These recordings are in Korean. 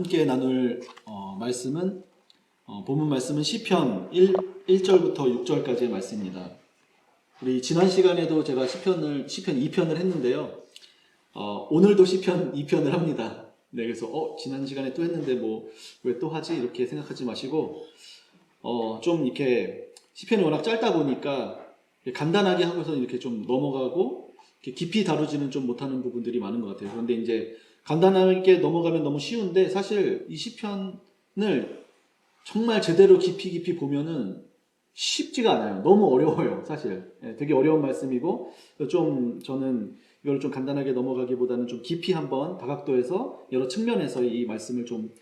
함께 나눌 말씀은 본문 말씀은 시편 1절부터 6절까지의 말씀입니다. 우리 지난 시간에도 제가 시편 2편을 했는데요. 오늘도 시편 2편을 합니다. 네, 그래서 지난 시간에 또 했는데 뭐 왜 또 하지? 이렇게 생각하지 마시고 좀 이렇게 시편이 워낙 짧다 보니까 간단하게 하고서 이렇게 좀 넘어가고 이렇게 깊이 다루지는 좀 못하는 부분들이 많은 것 같아요. 그런데 이제 간단하게 넘어가면 너무 쉬운데 사실 이 시편을 정말 제대로 깊이 보면은 쉽지가 않아요. 너무 어려워요, 사실. 되게 어려운 말씀이고 좀 저는 이걸 좀 간단하게 넘어가기보다는 좀 깊이 한번 다각도에서 여러 측면에서 이 말씀을 좀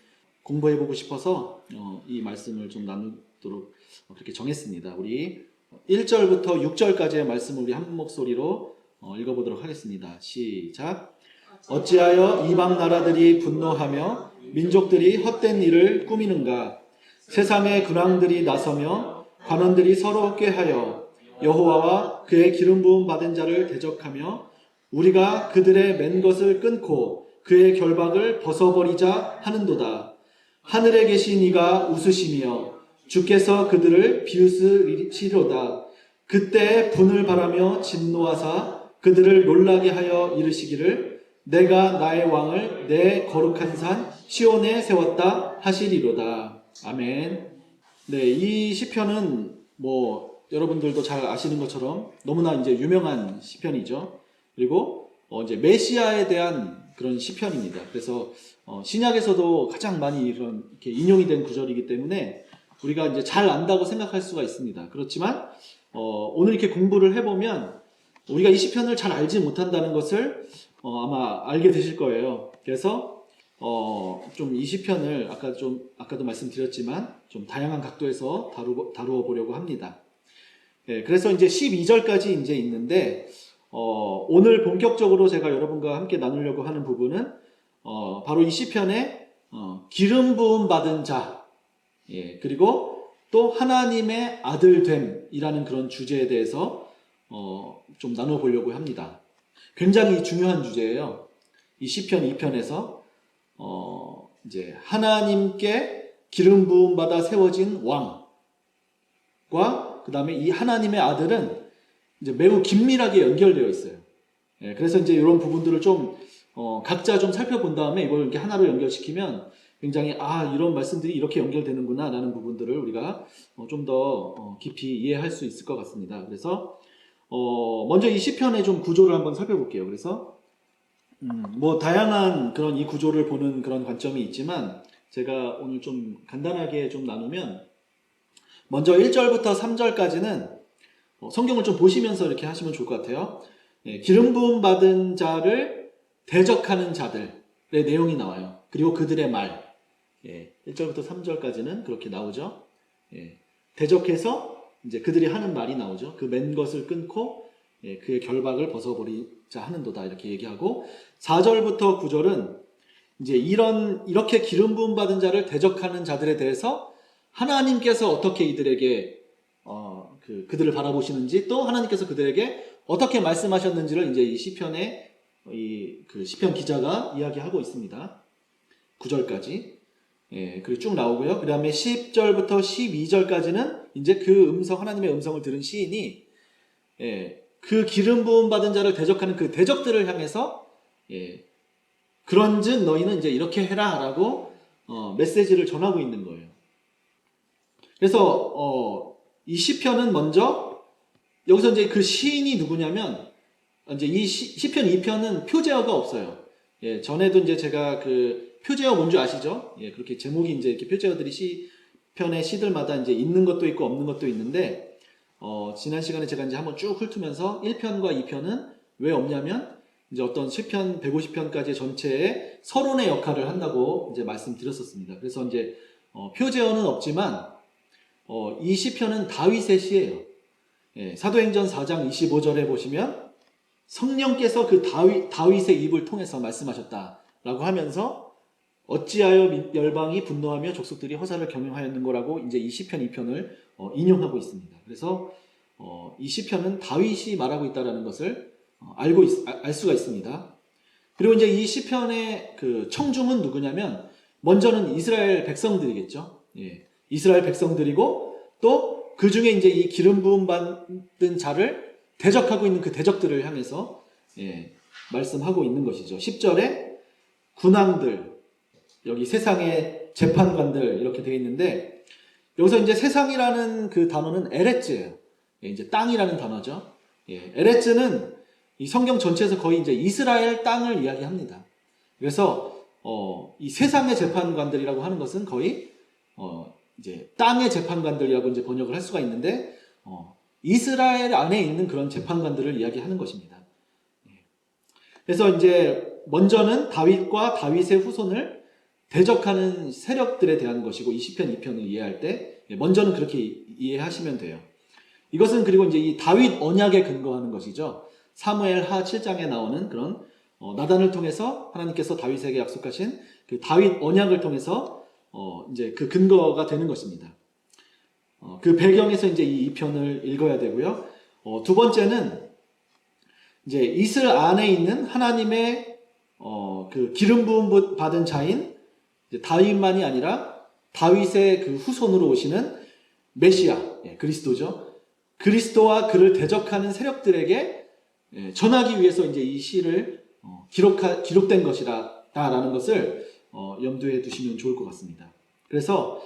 공부해보고 싶어서 이 말씀을 좀 나누도록 그렇게 정했습니다. 우리 1절부터 6절까지의 말씀을 우리 한 목소리로 읽어보도록 하겠습니다. 시작. 어찌하여 이방 나라들이 분노하며 민족들이 헛된 일을 꾸미는가? 세상의 군왕들이 나서며 관원들이 서로 꾀하여 여호와와 그의 기름 부음 받은 자를 대적하며 우리가 그들의 맨 것을 끊고 그의 결박을 벗어버리자 하는도다. 하늘에 계신 이가 웃으시며 주께서 그들을 비웃으시리로다. 그때 분을 바라며 진노하사 그들을 놀라게 하여 이르시기를 내가 나의 왕을 내 거룩한 산 시온에 세웠다 하시리로다. 아멘. 네, 이 시편은 뭐 여러분들도 잘 아시는 것처럼 너무나 이제 유명한 시편이죠. 그리고 이제 메시아에 대한 그런 시편입니다. 그래서 신약에서도 가장 많이 이렇게 인용이 된 구절이기 때문에 우리가 이제 잘 안다고 생각할 수가 있습니다. 그렇지만 오늘 이렇게 공부를 해보면 우리가 이 시편을 잘 알지 못한다는 것을 아마 알게 되실 거예요. 그래서 좀 이 시편을 아까도 말씀드렸지만 좀 다양한 각도에서 다루어 보려고 합니다. 네, 그래서 이제 12절까지 이제 있는데 오늘 본격적으로 제가 여러분과 함께 나누려고 하는 부분은 바로 이 시편의 기름 부음 받은 자, 그리고 또 하나님의 아들됨이라는 그런 주제에 대해서 좀 나눠 보려고 합니다. 굉장히 중요한 주제예요. 이 시편 2편에서 이제 하나님께 기름 부음 받아 세워진 왕과 그 다음에 이 하나님의 아들은 이제 매우 긴밀하게 연결되어 있어요. 그래서 이제 이런 부분들을 좀 각자 좀 살펴본 다음에 이걸 이렇게 하나로 연결시키면 굉장히 이런 말씀들이 이렇게 연결되는구나 라는 부분들을 우리가 좀 더 깊이 이해할 수 있을 것 같습니다. 그래서 먼저 이 시편의 좀 구조를 한번 살펴볼게요. 그래서 뭐 다양한 그런 이 구조를 보는 그런 관점이 있지만 제가 오늘 좀 간단하게 좀 나누면 먼저 1절부터 3절까지는 성경을 좀 보시면서 이렇게 하시면 좋을 것 같아요. 기름 부음 받은 자를 대적하는 자들의 내용이 나와요. 그리고 그들의 말. 1절부터 3절까지는 그렇게 나오죠. 대적해서 이제 그들이 하는 말이 나오죠. 그 맨 것을 끊고 그의 결박을 벗어버리자 하는도다 이렇게 얘기하고 4절부터 9절은 이제 이렇게 기름 부음 받은 자를 대적하는 자들에 대해서 하나님께서 어떻게 이들에게 그들을 바라보시는지 또 하나님께서 그들에게 어떻게 말씀하셨는지를 이제 이 시편의 그 시편 기자가 이야기하고 있습니다. 9절까지. 그리고 쭉 나오고요. 그 다음에 10절부터 12절까지는 이제 그 하나님의 음성을 들은 시인이 그 기름 부음 받은 자를 대적하는 그 대적들을 향해서 그런즉 너희는 이제 이렇게 해라 라고 메시지를 전하고 있는 거예요. 그래서 이 시편은 먼저 여기서 이제 그 시인이 누구냐면 이제 이 시편 2편은 표제어가 없어요. 전에도 이제 제가 그 표제어 뭔지 아시죠? 그렇게 제목이 이제 이렇게 표제어들이 시편의 시들마다 이제 있는 것도 있고 없는 것도 있는데 지난 시간에 제가 이제 한번 쭉 훑으면서 1편과 2편은 왜 없냐면 이제 어떤 시편 150편까지 전체에 서론의 역할을 한다고 이제 말씀드렸었습니다. 그래서 이제 표제어는 없지만 이 시편은 다윗의 시예요. 사도행전 4장 25절에 보시면 성령께서 그 다윗의 입을 통해서 말씀하셨다라고 하면서 어찌하여 열방이 분노하며 족속들이 허사를 경영하였는 거라고 이제 이 시편 2편을 인용하고 있습니다. 그래서 이 시편은 다윗이 말하고 있다라는 것을 알 수가 있습니다. 그리고 이제 이 시편의 그 청중은 누구냐면 먼저는 이스라엘 백성들이겠죠. 예, 이스라엘 백성들이고 또 그 중에 이제 이 기름 부음 받은 자를 대적하고 있는 그 대적들을 향해서 예, 말씀하고 있는 것이죠. 10절에 군왕들, 여기 세상의 재판관들 이렇게 되어 있는데 여기서 이제 세상이라는 그 단어는 에레츠예요. 예, 이제 땅이라는 단어죠. 예, 에레츠는 이 성경 전체에서 거의 이제 이스라엘 땅을 이야기합니다. 그래서 이 세상의 재판관들이라고 하는 것은 거의 이제 땅의 재판관들이라고 이제 번역을 할 수가 있는데 이스라엘 안에 있는 그런 재판관들을 이야기하는 것입니다. 그래서 이제 먼저는 다윗과 다윗의 후손을 대적하는 세력들에 대한 것이고 이 시편 2편을 이해할 때 먼저는 그렇게 이해하시면 돼요. 이것은 그리고 이제 이 다윗 언약에 근거하는 것이죠. 사무엘하 7장에 나오는 그런 나단을 통해서 하나님께서 다윗에게 약속하신 그 다윗 언약을 통해서 이제 그 근거가 되는 것입니다. 그 배경에서 이제 이 2편을 읽어야 되고요. 두 번째는 이제 이스라엘 안에 있는 하나님의 그 기름 부음 받은 자인 다윗만이 아니라 다윗의 그 후손으로 오시는 메시아, 그리스도죠. 그리스도와 그를 대적하는 세력들에게 전하기 위해서 이제 이 시를 기록된 것이라는 것을 염두에 두시면 좋을 것 같습니다. 그래서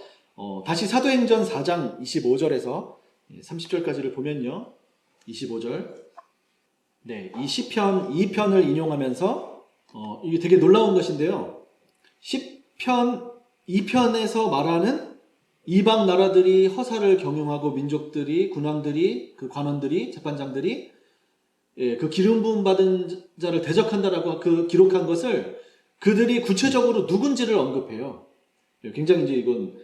다시 사도행전 4장 25절에서 30절까지를 보면요. 25절. 네, 이 시편 2편을 인용하면서 이게 되게 놀라운 것인데요. 시편 2편에서 말하는 이방 나라들이 허사를 경영하고 민족들이 군왕들이 그 관원들이 재판장들이 그 기름 부음 받은 자를 대적한다라고 그 기록한 것을 그들이 구체적으로 누군지를 언급해요. 굉장히 이제 이건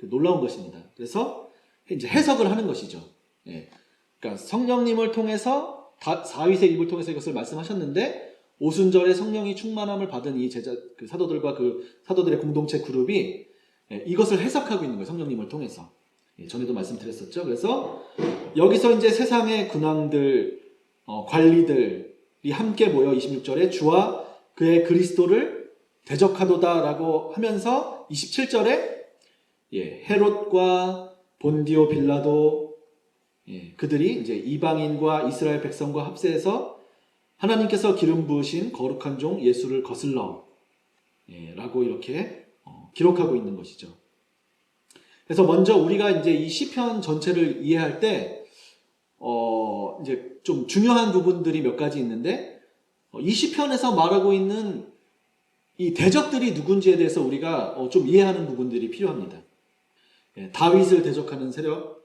놀라운 것입니다. 그래서 이제 해석을 하는 것이죠. 그러니까 성령님을 통해서 다윗의 입을 통해서 이것을 말씀하셨는데 오순절에 성령이 충만함을 받은 이 제자 그 사도들과 그 사도들의 공동체 그룹이 이것을 해석하고 있는 거예요. 성령님을 통해서. 전에도 말씀드렸었죠. 그래서 여기서 이제 세상의 군왕들, 관리들이 함께 모여 26절에 주와 그의 그리스도를 대적하도다라고 하면서 27절에 헤롯과 본디오 빌라도 그들이 이제 이방인과 이스라엘 백성과 합세해서 하나님께서 기름 부으신 거룩한 종 예수를 거슬러 라고 이렇게 기록하고 있는 것이죠. 그래서 먼저 우리가 이제 이 시편 전체를 이해할 때 이제 좀 중요한 부분들이 몇 가지 있는데 이 시편에서 말하고 있는 이 대적들이 누군지에 대해서 우리가 좀 이해하는 부분들이 필요합니다. 다윗을 대적하는 세력,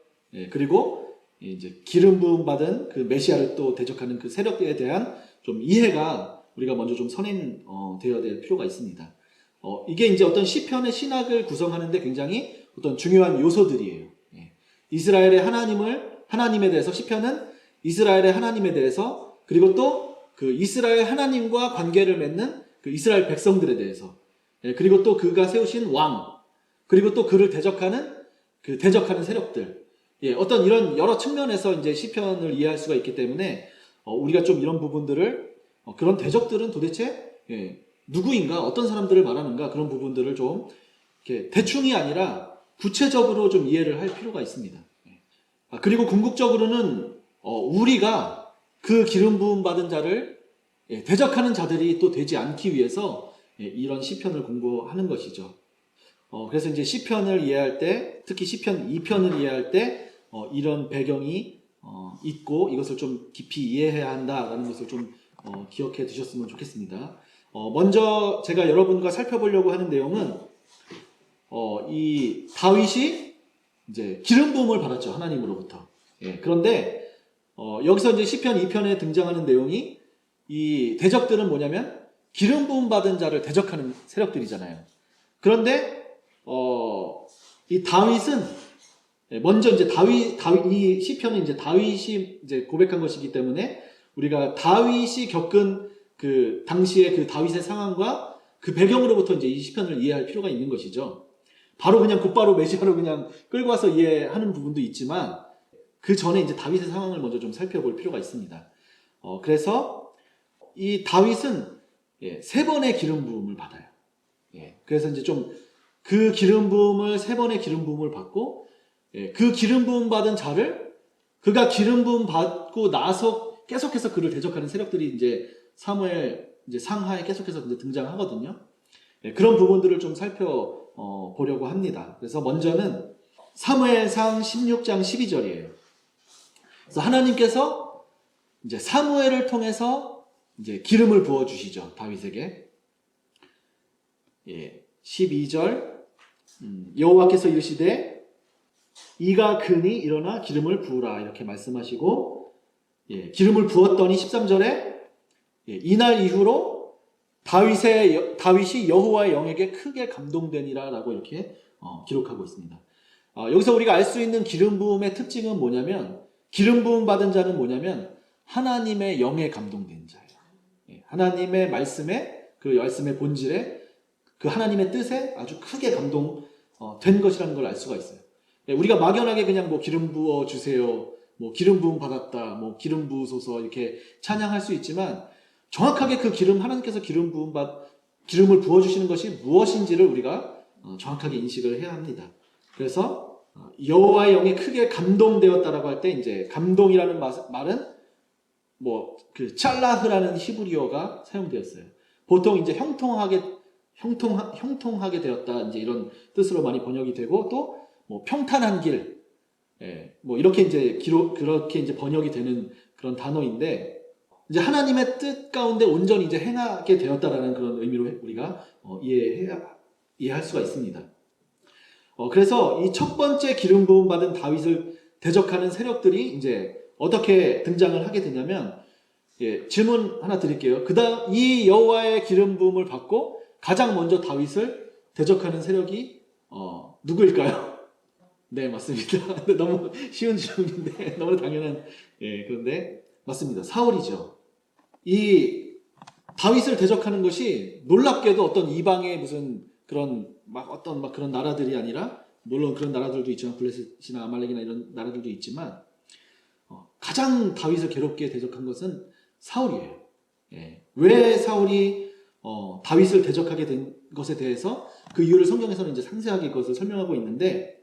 그리고 이제 기름 부음 받은 그 메시아를 또 대적하는 그 세력에 대한 좀 이해가 우리가 먼저 좀 선행되어야 될 필요가 있습니다. 이게 이제 어떤 시편의 신학을 구성하는데 굉장히 어떤 중요한 요소들이에요. 이스라엘의 하나님에 대해서 시편은 이스라엘의 하나님에 대해서 그리고 또 그 이스라엘 하나님과 관계를 맺는 그 이스라엘 백성들에 대해서 그리고 또 그가 세우신 왕 그리고 또 그를 대적하는 세력들 어떤 이런 여러 측면에서 이제 시편을 이해할 수가 있기 때문에 우리가 좀 이런 부분들을 그런 대적들은 도대체 누구인가 어떤 사람들을 말하는가 그런 부분들을 좀 이렇게 대충이 아니라 구체적으로 좀 이해를 할 필요가 있습니다. 그리고 궁극적으로는 우리가 그 기름 부음 받은 자를 대적하는 자들이 또 되지 않기 위해서 이런 시편을 공부하는 것이죠. 그래서 이제 시편을 이해할 때 특히 시편 2편을 이해할 때 이런 배경이 있고 이것을 좀 깊이 이해해야 한다라는 것을 좀 기억해 두셨으면 좋겠습니다. 먼저 제가 여러분과 살펴보려고 하는 내용은 이 다윗이 이제 기름 부음을 받았죠. 하나님으로부터. 그런데 여기서 이제 시편 2편에 등장하는 내용이 이 대적들은 뭐냐면 기름 부음 받은 자를 대적하는 세력들이잖아요. 그런데 이 다윗은 먼저 이제 이 시편은 이제 다윗이 이제 고백한 것이기 때문에 우리가 다윗이 겪은 그 당시의 그 다윗의 상황과 그 배경으로부터 이제 이 시편을 이해할 필요가 있는 것이죠. 바로 그냥 곧바로 메시아로 그냥 끌고 와서 이해하는 부분도 있지만 그 전에 이제 다윗의 상황을 먼저 좀 살펴볼 필요가 있습니다. 그래서 이 다윗은 3번의 기름 부음을 받아요. 그래서 이제 좀 그 기름 부음을 3번의 기름 부음을 받고 그 기름 부음 받은 자를 그가 기름 부음 받고 나서 계속해서 그를 대적하는 세력들이 이제 사무엘 이제 상하에 계속해서 이제 등장하거든요. 그런 부분들을 좀 살펴보려고 합니다. 그래서 먼저는 사무엘상 16장 12절이에요. 그래서 하나님께서 이제 사무엘을 통해서 이제 기름을 부어 주시죠. 다윗에게. 12절 여호와께서 이르시되 이가 크니 일어나 기름을 부으라 이렇게 말씀하시고 기름을 부었더니 13절에 이날 이후로 다윗이 여호와의 영에게 크게 감동되니라라고 이렇게 기록하고 있습니다. 여기서 우리가 알 수 있는 기름 부음의 특징은 뭐냐면 기름 부음 받은 자는 뭐냐면 하나님의 영에 감동된 자예요. 하나님의 말씀에 그 말씀의 본질에 그 하나님의 뜻에 아주 크게 감동된 것이라는 걸 알 수가 있어요. 우리가 막연하게 그냥 뭐 기름 부어 주세요, 뭐 기름 부음 받았다, 뭐 기름 부으소서 이렇게 찬양할 수 있지만 정확하게 그 기름 하나님께서 기름을 부어 주시는 것이 무엇인지를 우리가 정확하게 인식을 해야 합니다. 그래서 여호와의 영이 크게 감동되었다라고 할 때 이제 감동이라는 말은 뭐 그 찰라흐라는 히브리어가 사용되었어요. 보통 이제 형통하게 되었다 이제 이런 뜻으로 많이 번역이 되고 또 뭐 평탄한 길, 뭐 이렇게 이제 그렇게 이제 번역이 되는 그런 단어인데 이제 하나님의 뜻 가운데 온전히 이제 행하게 되었다라는 그런 의미로 우리가 이해할 수가 있습니다. 그래서 이 첫 번째 기름 부음 받은 다윗을 대적하는 세력들이 이제 어떻게 등장을 하게 되냐면 질문 하나 드릴게요. 그다음 이 여호와의 기름 부음을 받고 가장 먼저 다윗을 대적하는 세력이 누구일까요? 네, 맞습니다. 너무 쉬운 질문인데 너무 당연한 그런데 맞습니다. 사울이죠. 이 다윗을 대적하는 것이 놀랍게도 어떤 이방의 무슨 그런 막 그런 나라들이 아니라 물론 그런 나라들도 있지만 블레셋이나 아말렉이나 이런 나라들도 있지만 가장 다윗을 괴롭게 대적한 것은 사울이에요. 왜 사울이 다윗을 대적하게 된 것에 대해서 그 이유를 성경에서는 이제 상세하게 그것을 설명하고 있는데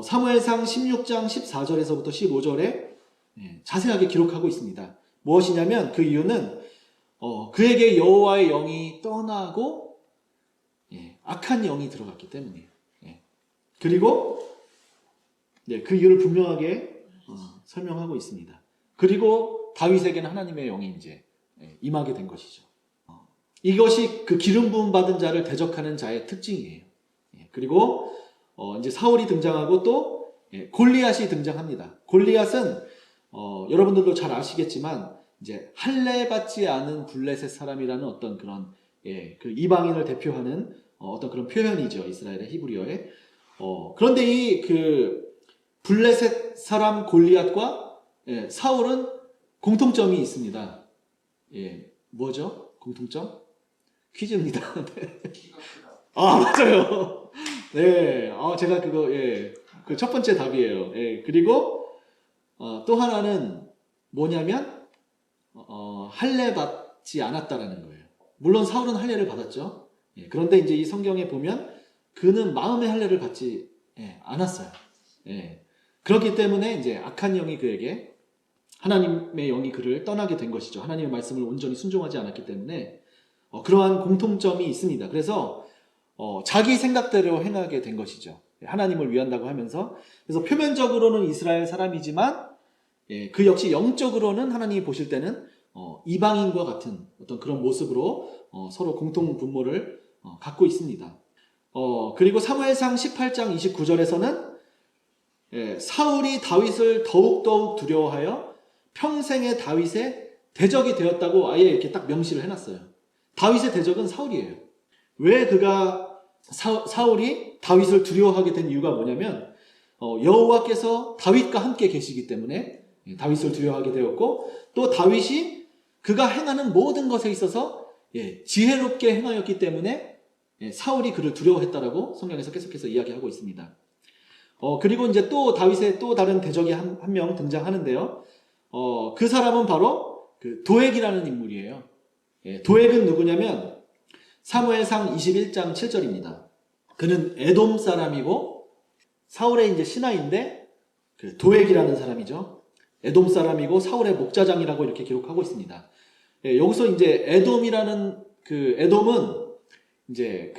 사무엘상 16장 14절에서부터 15절에 자세하게 기록하고 있습니다. 무엇이냐면 그 이유는 그에게 여호와의 영이 떠나고 악한 영이 들어갔기 때문이에요. 그리고 그 이유를 분명하게 설명하고 있습니다. 그리고 다윗에게는 하나님의 영이 이제 임하게 된 것이죠. 이것이 그 기름 부음 받은 자를 대적하는 자의 특징이에요. 그리고 이제 사울이 등장하고 또 골리앗이 등장합니다. 골리앗은 여러분들도 잘 아시겠지만 이제 할례 받지 않은 블레셋 사람이라는 어떤 그런 그 이방인을 대표하는 어떤 그런 표현이죠. 이스라엘의 히브리어에. 그런데 이 그 블레셋 사람 골리앗과 사울은 공통점이 있습니다. 뭐죠? 공통점? 퀴즈입니다. 네. 맞아요. 네. 제가 그거 그 첫 번째 답이에요. 그리고 또 하나는 뭐냐면 할례 받지 않았다라는 거예요. 물론 사울은 할례를 받았죠. 그런데 이제 이 성경에 보면 그는 마음의 할례를 받지 않았어요. 그렇기 때문에 이제 악한 영이 그에게 하나님의 영이 그를 떠나게 된 것이죠. 하나님의 말씀을 온전히 순종하지 않았기 때문에 그러한 공통점이 있습니다. 그래서 자기 생각대로 행하게 된 것이죠. 하나님을 위한다고 하면서. 그래서 표면적으로는 이스라엘 사람이지만 그 역시 영적으로는 하나님이 보실 때는 이방인과 같은 어떤 그런 모습으로 서로 공통 분모를 갖고 있습니다. 그리고 사무엘상 18장 29절에서는 사울이 다윗을 더욱더욱 두려워하여 평생의 다윗의 대적이 되었다고 아예 이렇게 딱 명시를 해놨어요. 다윗의 대적은 사울이에요. 왜 사울이 다윗을 두려워하게 된 이유가 뭐냐면 여호와께서 다윗과 함께 계시기 때문에 다윗을 두려워하게 되었고 또 다윗이 그가 행하는 모든 것에 있어서 지혜롭게 행하였기 때문에 사울이 그를 두려워했다라고 성경에서 계속해서 이야기하고 있습니다. 그리고 이제 또 다윗의 또 다른 대적이 한 명 등장하는데요. 그 사람은 바로 그 도액이라는 인물이에요. 도액은 누구냐면 사무엘상 21장 7절입니다. 그는 에돔 사람이고 사울의 이제 신하인데 그 도액이라는 사람이죠. 에돔 사람이고 사울의 목자장이라고 이렇게 기록하고 있습니다. 예, 여기서 이제 에돔이라는 그 에돔은 이제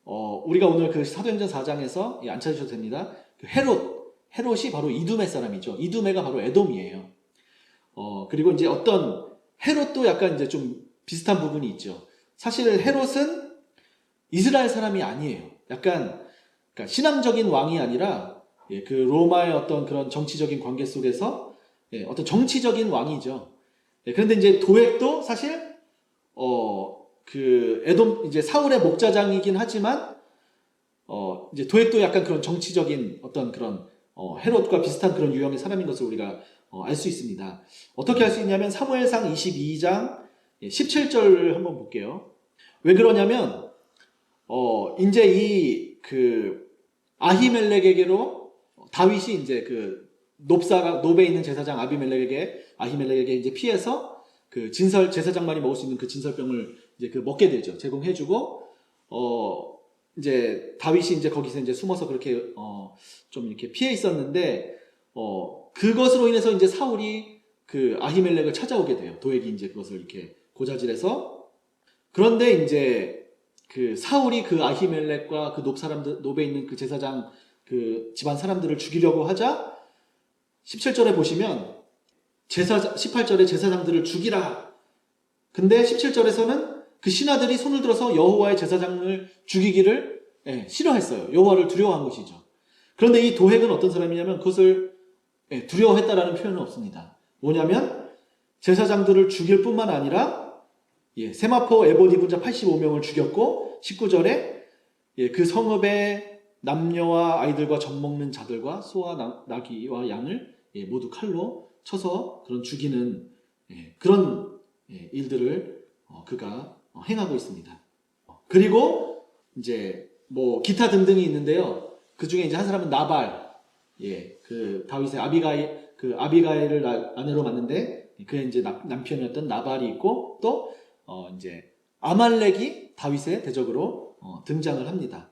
우리가 오늘 그 사도행전 4장에서 안 찾으셔도 됩니다. 그 헤롯이 바로 이두메 사람이죠. 이두메가 바로 에돔이에요. 그리고 이제 어떤 헤롯도 약간 이제 좀 비슷한 부분이 있죠. 사실 헤롯은 이스라엘 사람이 아니에요. 약간 그러니까 신앙적인 왕이 아니라 예, 그 로마의 어떤 그런 정치적인 관계 속에서 예, 어떤 정치적인 왕이죠. 예, 그런데 이제 도액도 사실 그 에돔 이제 사울의 목자장이긴 하지만 이제 도액도 약간 그런 정치적인 어떤 그런 헤롯과 비슷한 그런 유형의 사람인 것을 우리가 알 수 있습니다. 어떻게 알 수 있냐면 사무엘상 22장 17절을 한번 볼게요. 왜 그러냐면 이제 이 그 아히멜렉에게로 다윗이 이제 그 노베에 있는 제사장 아히멜렉에게 이제 피해서 그 제사장만이 먹을 수 있는 그 진설병을 이제 그 먹게 되죠. 제공해주고 이제 다윗이 이제 거기서 이제 숨어서 그렇게 좀 이렇게 피해 있었는데 그것으로 인해서 이제 사울이 그 아히멜렉을 찾아오게 돼요. 도액이 이제 그것을 이렇게 고자질해서. 그런데 이제 그 사울이 그 아히멜렉과 그 노베에 있는 그 제사장 그 집안 사람들을 죽이려고 하자 17절에 보시면 18절에 제사장들을 죽이라. 근데 17절에서는 그 신하들이 손을 들어서 여호와의 제사장을 죽이기를 싫어했어요. 여호와를 두려워한 것이죠. 그런데 이 도액은 어떤 사람이냐면 그것을 두려워했다라는 표현은 없습니다. 뭐냐면 제사장들을 죽일 뿐만 아니라 세마포 에봇 입은 자 85명을 죽였고 19절에 그 성읍의 남녀와 아이들과 젖 먹는 자들과 소와 나귀와 양을 모두 칼로 쳐서 그런 죽이는 그런 일들을 그가 행하고 있습니다. 그리고 이제 뭐 기타 등등이 있는데요. 그 중에 이제 한 사람은 나발, 그 다윗의 아비가일을 아내로 만는데 그의 이제 남편이었던 나발이 있고 또 이제 아말렉이 다윗의 대적으로 등장을 합니다.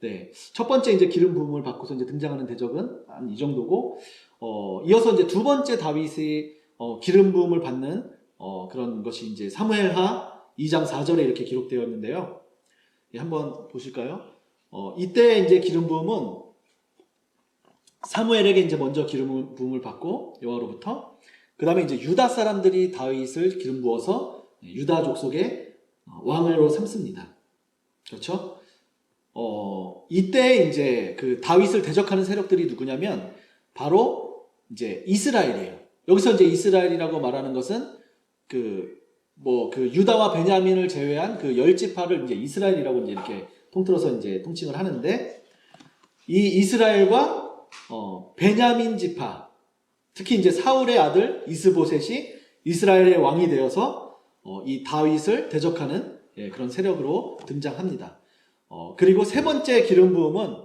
네, 첫 번째 이제 기름 부음을 받고서 이제 등장하는 대적은 한 이 정도고 이어서 이제 두 번째 다윗이 기름 부음을 받는 그런 것이 이제 사무엘하 2장 4절에 이렇게 기록되어 있는데요. 한번 보실까요? 이때 이제 기름 부음은 사무엘에게 이제 먼저 기름 부음을 받고 여호와로부터 그 다음에 이제 유다 사람들이 다윗을 기름 부어서 유다 족속의 왕으로 삼습니다. 그렇죠? 이때 이제 그 다윗을 대적하는 세력들이 누구냐면 바로 이제 이스라엘이에요. 여기서 이제 이스라엘이라고 말하는 것은 그 유다와 베냐민을 제외한 그 10지파를 이제 이스라엘이라고 이제 이렇게 통틀어서 이제 통칭을 하는데 이 이스라엘과 베냐민 지파, 특히 이제 사울의 아들 이스보셋이 이스라엘의 왕이 되어서 이 다윗을 대적하는 그런 세력으로 등장합니다. 그리고 세 번째 기름 부음은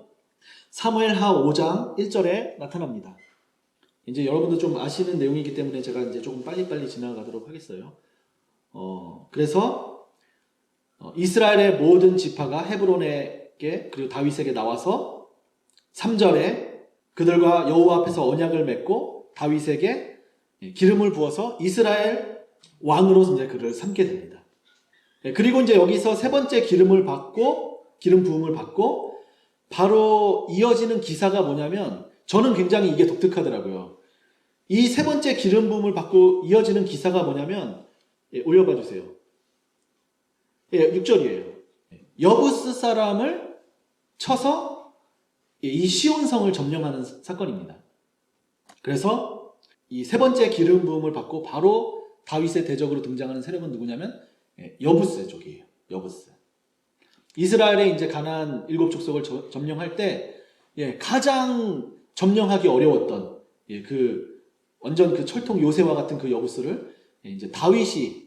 사무엘하 5장 1절에 나타납니다. 이제 여러분도 좀 아시는 내용이기 때문에 제가 이제 조금 빨리빨리 지나가도록 하겠어요. 그래서 이스라엘의 모든 지파가 헤브론에게 그리고 다윗에게 나와서 3절에 그들과 여호와 앞에서 언약을 맺고 다윗에게 기름을 부어서 이스라엘 왕으로 이제 그를 삼게 됩니다. 그리고 이제 여기서 세 번째 기름 부음을 받고 바로 이어지는 기사가 뭐냐면 저는 굉장히 이게 독특하더라고요. 이 세 번째 기름 부음을 받고 이어지는 기사가 뭐냐면 올려봐 주세요. 6절이에요. 여부스 사람을 쳐서 이 시온성을 점령하는 사건입니다. 그래서 이 세 번째 기름 부음을 받고 바로 다윗의 대적으로 등장하는 세력은 누구냐면 여부스족이에요. 여부스. 이스라엘의 이제 가나안 7족속을 점령할 때 가장 점령하기 어려웠던 완전 그 철통 요새와 같은 그 여부스를 이제 다윗이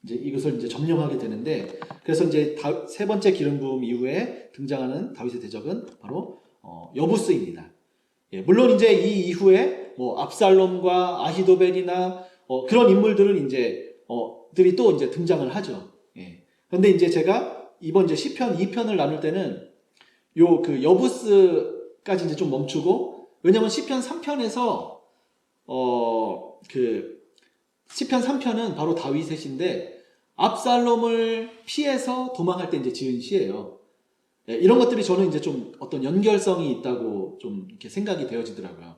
이제 이것을 이제 점령하게 되는데 그래서 이제 세 번째 기름 부음 이후에 등장하는 다윗의 대적은 바로 여부스입니다. 물론 이제 이 이후에 뭐 압살롬과 아히도벨이나 그런 인물들은 이제 들이 또 이제 등장을 하죠. 그런데 이제 제가 이번 이제 시편 2편을 나눌 때는 요 그 여부스까지 이제 좀 멈추고, 왜냐면 시편 3편에서 그 시편 3편은 바로 다윗의 시인데 압살롬을 피해서 도망할 때 이제 지은 시예요. 예, 이런 것들이 저는 이제 좀 어떤 연결성이 있다고 좀 이렇게 생각이 되어지더라고요.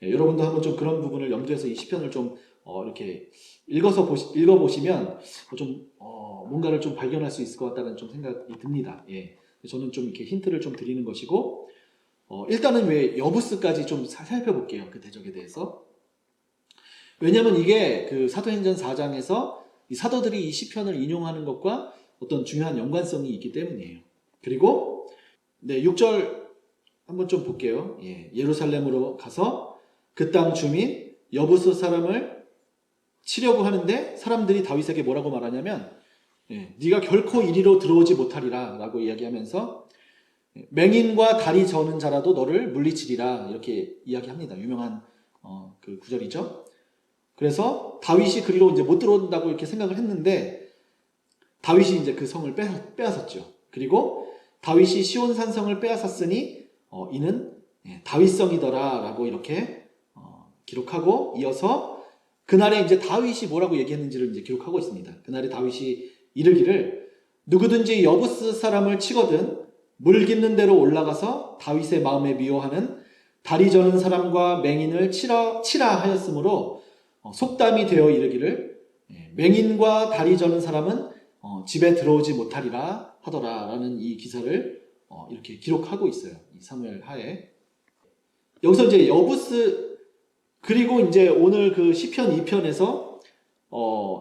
예, 여러분도 한번 좀 그런 부분을 염두해서 이 시편을 좀 이렇게 읽어보시면 좀 뭔가를 좀 발견할 수 있을 것 같다는 좀 생각이 듭니다. 예, 저는 좀 이렇게 힌트를 좀 드리는 것이고, 일단은 왜 여부스까지 좀 살펴볼게요. 그 대적에 대해서. 왜냐면 이게 그 사도행전 4장에서 이 사도들이 이 시편을 인용하는 것과 어떤 중요한 연관성이 있기 때문이에요. 그리고 네, 6절 한번 좀 볼게요. 예, 예루살렘으로 가서 그 땅 주민 여부스 사람을 치려고 하는데 사람들이 다윗에게 뭐라고 말하냐면, 예, 네가 결코 이리로 들어오지 못하리라 라고 이야기하면서 맹인과 다리 저는 자라도 너를 물리치리라 이렇게 이야기합니다. 유명한 그 구절이죠. 그래서 다윗이 그리로 이제 못 들어온다고 이렇게 생각을 했는데 다윗이 이제 그 성을 빼앗았죠. 그리고 다윗이 시온 산성을 빼앗았으니 이는 다윗성이더라라고 이렇게 기록하고, 이어서 그날에 이제 다윗이 뭐라고 얘기했는지를 이제 기록하고 있습니다. 그날에 다윗이 이르기를 누구든지 여부스 사람을 치거든 물 깃는 대로 올라가서 다윗의 마음에 미워하는 다리 저는 사람과 맹인을 치라 하였으므로 속담이 되어 이르기를 맹인과 다리 저는 사람은 집에 들어오지 못하리라 하더라라는 이 기사를 이렇게 기록하고 있어요. 이 사무엘 하에. 여기서 이제 여부스, 그리고 이제 오늘 그 시편 2편에서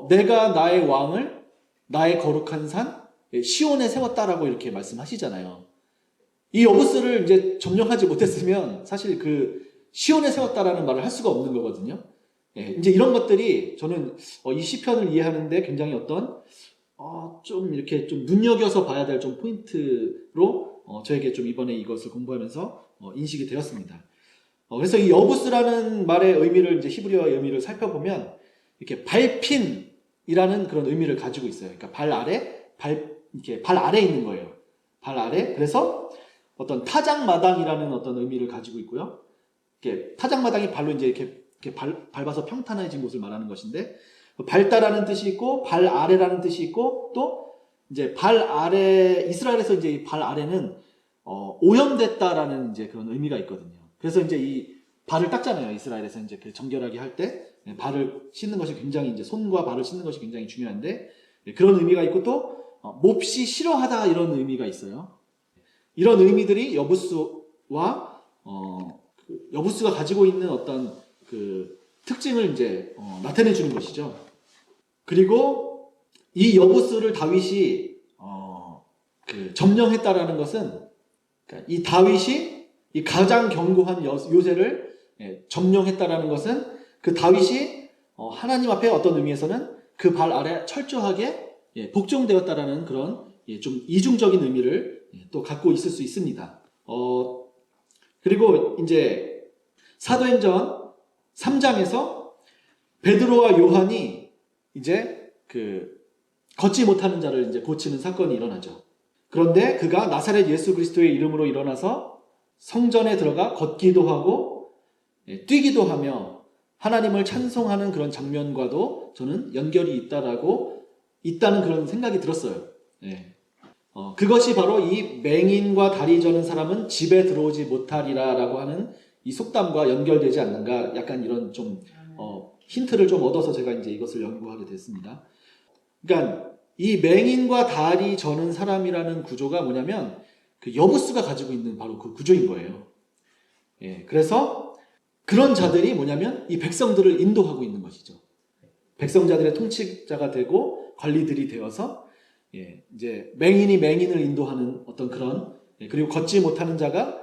내가 나의 왕을 나의 거룩한 산 시온에 세웠다라고 이렇게 말씀하시잖아요. 이 여부스를 이제 점령하지 못했으면 사실 그 시온에 세웠다라는 말을 할 수가 없는 거거든요. 예, 이제 이런 것들이 저는 이 시편을 이해하는데 굉장히 어떤 좀 이렇게 좀 눈여겨서 봐야 될 좀 포인트로 저에게 좀 이번에 이것을 공부하면서 인식이 되었습니다. 그래서 이 여부스라는 말의 의미를 이제 히브리어의 의미를 살펴보면 이렇게 발핀이라는 그런 의미를 가지고 있어요. 그러니까 이렇게 발 아래 있는 거예요. 발 아래. 그래서 어떤 타작마당이라는 어떤 의미를 가지고 있고요. 이렇게 타작마당이 발로 이제 이렇게 밟아서 평탄해진 곳을 말하는 것인데, 밟다라는 뜻이 있고 발 아래라는 뜻이 있고, 또 이제 발 아래, 이스라엘에서 이제 발 아래는 오염됐다라는 이제 그런 의미가 있거든요. 그래서 이제 이 발을 닦잖아요. 이스라엘에서 이제 그 정결하게 할 때 발을 씻는 것이 굉장히, 이제 손과 발을 씻는 것이 굉장히 중요한데, 그런 의미가 있고, 또 몹시 싫어하다 이런 의미가 있어요. 이런 의미들이 여부스와 여부스가 가지고 있는 어떤 그 특징을 이제 나타내 주는 것이죠. 그리고 이 여부스를 다윗이 그 점령했다라는 것은, 그러니까 이 다윗이 이 가장 견고한 요새를 점령했다라는 것은 그 다윗이 하나님 앞에 어떤 의미에서는 그 발 아래 철저하게 복종되었다라는 그런 좀 이중적인 의미를 또 갖고 있을 수 있습니다. 그리고 이제 사도행전 3장에서 베드로와 요한이 이제 그 걷지 못하는 자를 이제 고치는 사건이 일어나죠. 그런데 그가 나사렛 예수 그리스도의 이름으로 일어나서 성전에 들어가 걷기도 하고 뛰기도 하며 하나님을 찬송하는 그런 장면과도 저는 연결이 있다는 그런 생각이 들었어요. 그것이 바로 이 맹인과 다리 저는 사람은 집에 들어오지 못하리라 라고 하는 이 속담과 연결되지 않는가, 약간 이런 좀 힌트를 좀 얻어서 제가 이제 이것을 연구하게 됐습니다. 그러니까 이 맹인과 다리 저는 사람이라는 구조가 뭐냐면 그 여부스가 가지고 있는 바로 그 구조인 거예요. 그래서 그런 자들이 뭐냐면 이 백성들을 인도하고 있는 것이죠. 백성자들의 통치자가 되고 관리들이 되어서 이제 맹인이 맹인을 인도하는 어떤 그런, 그리고 걷지 못하는 자가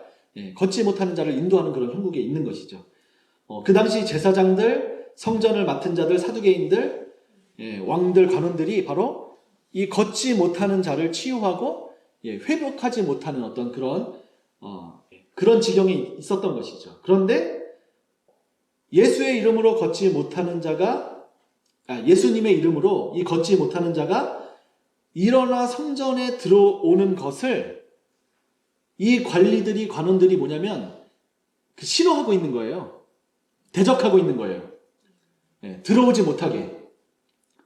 걷지 못하는 자를 인도하는 그런 형국에 있는 것이죠. 그 당시 제사장들, 성전을 맡은 자들, 사두개인들, 왕들, 관원들이 바로 이 걷지 못하는 자를 치유하고 회복하지 못하는 어떤 그런 지경이 있었던 것이죠. 그런데 예수의 이름으로 걷지 못하는 자가, 예수님의 이름으로 이 걷지 못하는 자가 일어나 성전에 들어오는 것을 이 관리들이 관원들이 뭐냐면 싫어하고 있는 거예요. 대적하고 있는 거예요. 들어오지 못하게.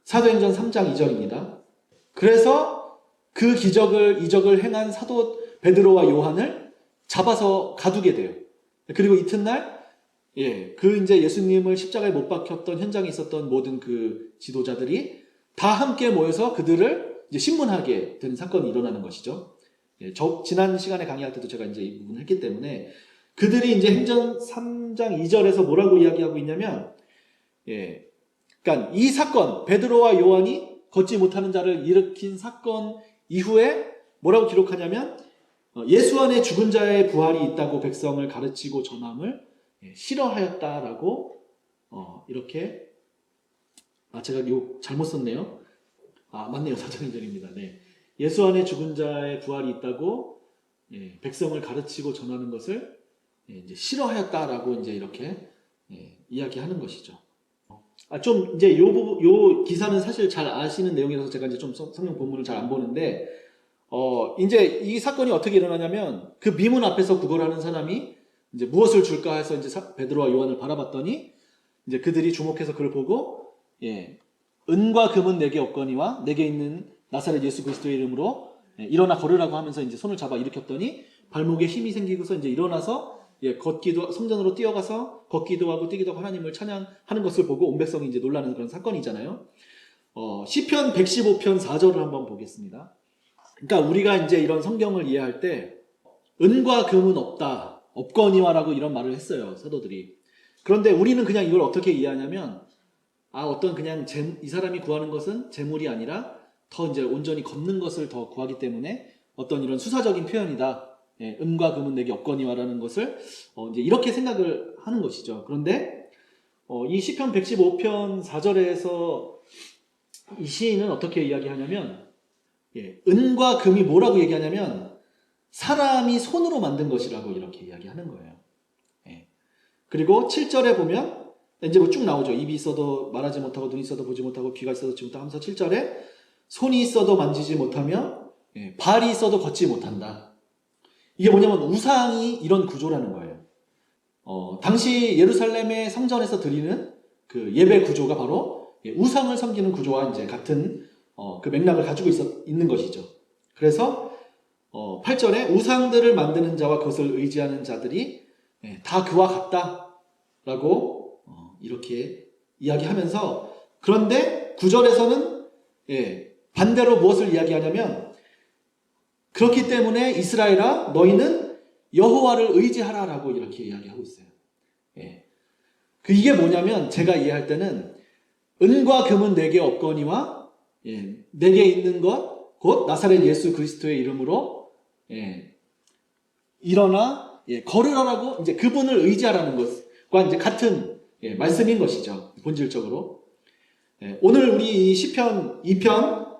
사도행전 3장 2절입니다. 그래서 그 이적을 행한 사도 베드로와 요한을 잡아서 가두게 돼요. 그리고 이튿날 이제 예수님을 십자가에 못 박혔던 현장에 있었던 모든 그 지도자들이 다 함께 모여서 그들을 이제 신문하게 되는 사건이 일어나는 것이죠. 지난 시간에 강의할 때도 제가 이제 이 부분을 했기 때문에 그들이 이제 행전 3장 2절에서 뭐라고 이야기하고 있냐면, 그러니까 이 사건, 베드로와 요한이 걷지 못하는 자를 일으킨 사건 이후에 뭐라고 기록하냐면, 예수 안에 죽은 자의 부활이 있다고 백성을 가르치고 전함을 싫어하였다라고 이렇게 제가 잘못 썼네요. 맞네요. 4장 2절입니다. 네. 예수 안에 죽은 자의 부활이 있다고 백성을 가르치고 전하는 것을 이제 싫어하였다라고 이제 이렇게 이야기하는 것이죠. 좀 이제 요 기사는 사실 잘 아시는 내용이라서 제가 이제 좀 성경 본문을 잘 안 보는데, 이제 이 사건이 어떻게 일어나냐면 그 미문 앞에서 구걸하는 사람이 이제 무엇을 줄까 해서 이제 베드로와 요한을 바라봤더니 이제 그들이 주목해서 그를 보고 은과 금은 내게 없거니와 내게 있는 나사렛 예수 그리스도의 이름으로 일어나 걸으라고 하면서 이제 손을 잡아 일으켰더니 발목에 힘이 생기고서 이제 일어나서 걷기도 성전으로 뛰어가서 걷기도 하고 뛰기도 하고 하나님을 찬양하는 것을 보고 온 백성이 이제 놀라는 그런 사건이잖아요. 시편 115편 4절을 한번 보겠습니다. 그러니까 우리가 이제 이런 성경을 이해할 때 은과 금은 없다, 없거니와라고 이런 말을 했어요, 사도들이. 그런데 우리는 그냥 이걸 어떻게 이해하냐면 어떤 그냥 이 사람이 구하는 것은 재물이 아니라 더 이제 온전히 걷는 것을 더 구하기 때문에 어떤 이런 수사적인 표현이다. 은과 금은 내게 없거니와라는 것을 이제 이렇게 생각을 하는 것이죠. 그런데 이 시편 115편 4절에서 이 시인은 어떻게 이야기하냐면 은과 금이 뭐라고 얘기하냐면 사람이 손으로 만든 것이라고 이렇게 이야기하는 거예요. 그리고 7절에 보면 이제 뭐 쭉 나오죠. 입이 있어도 말하지 못하고 눈이 있어도 보지 못하고 귀가 있어도 듣지 못하고 하면서 7절에 손이 있어도 만지지 못하며 발이 있어도 걷지 못한다. 이게 뭐냐면 우상이 이런 구조라는 거예요. 당시 예루살렘의 성전에서 드리는 그 예배 구조가 바로 우상을 섬기는 구조와 이제 같은 그 맥락을 가지고 있는 것이죠. 그래서 8절에 우상들을 만드는 자와 그것을 의지하는 자들이 다 그와 같다라고 이렇게 이야기하면서, 그런데 9절에서는 반대로 무엇을 이야기하냐면 그렇기 때문에 이스라엘아 너희는 여호와를 의지하라라고 이렇게 이야기하고 있어요. 이게 뭐냐면 제가 이해할 때는 은과 금은 내게 없거니와 내게 있는 것 곧 나사렛 예수 그리스도의 이름으로 일어나 걸으라라고 이제 그분을 의지하라는 것과 이제 같은 말씀인 것이죠. 본질적으로. 오늘 우리 이 시편 2편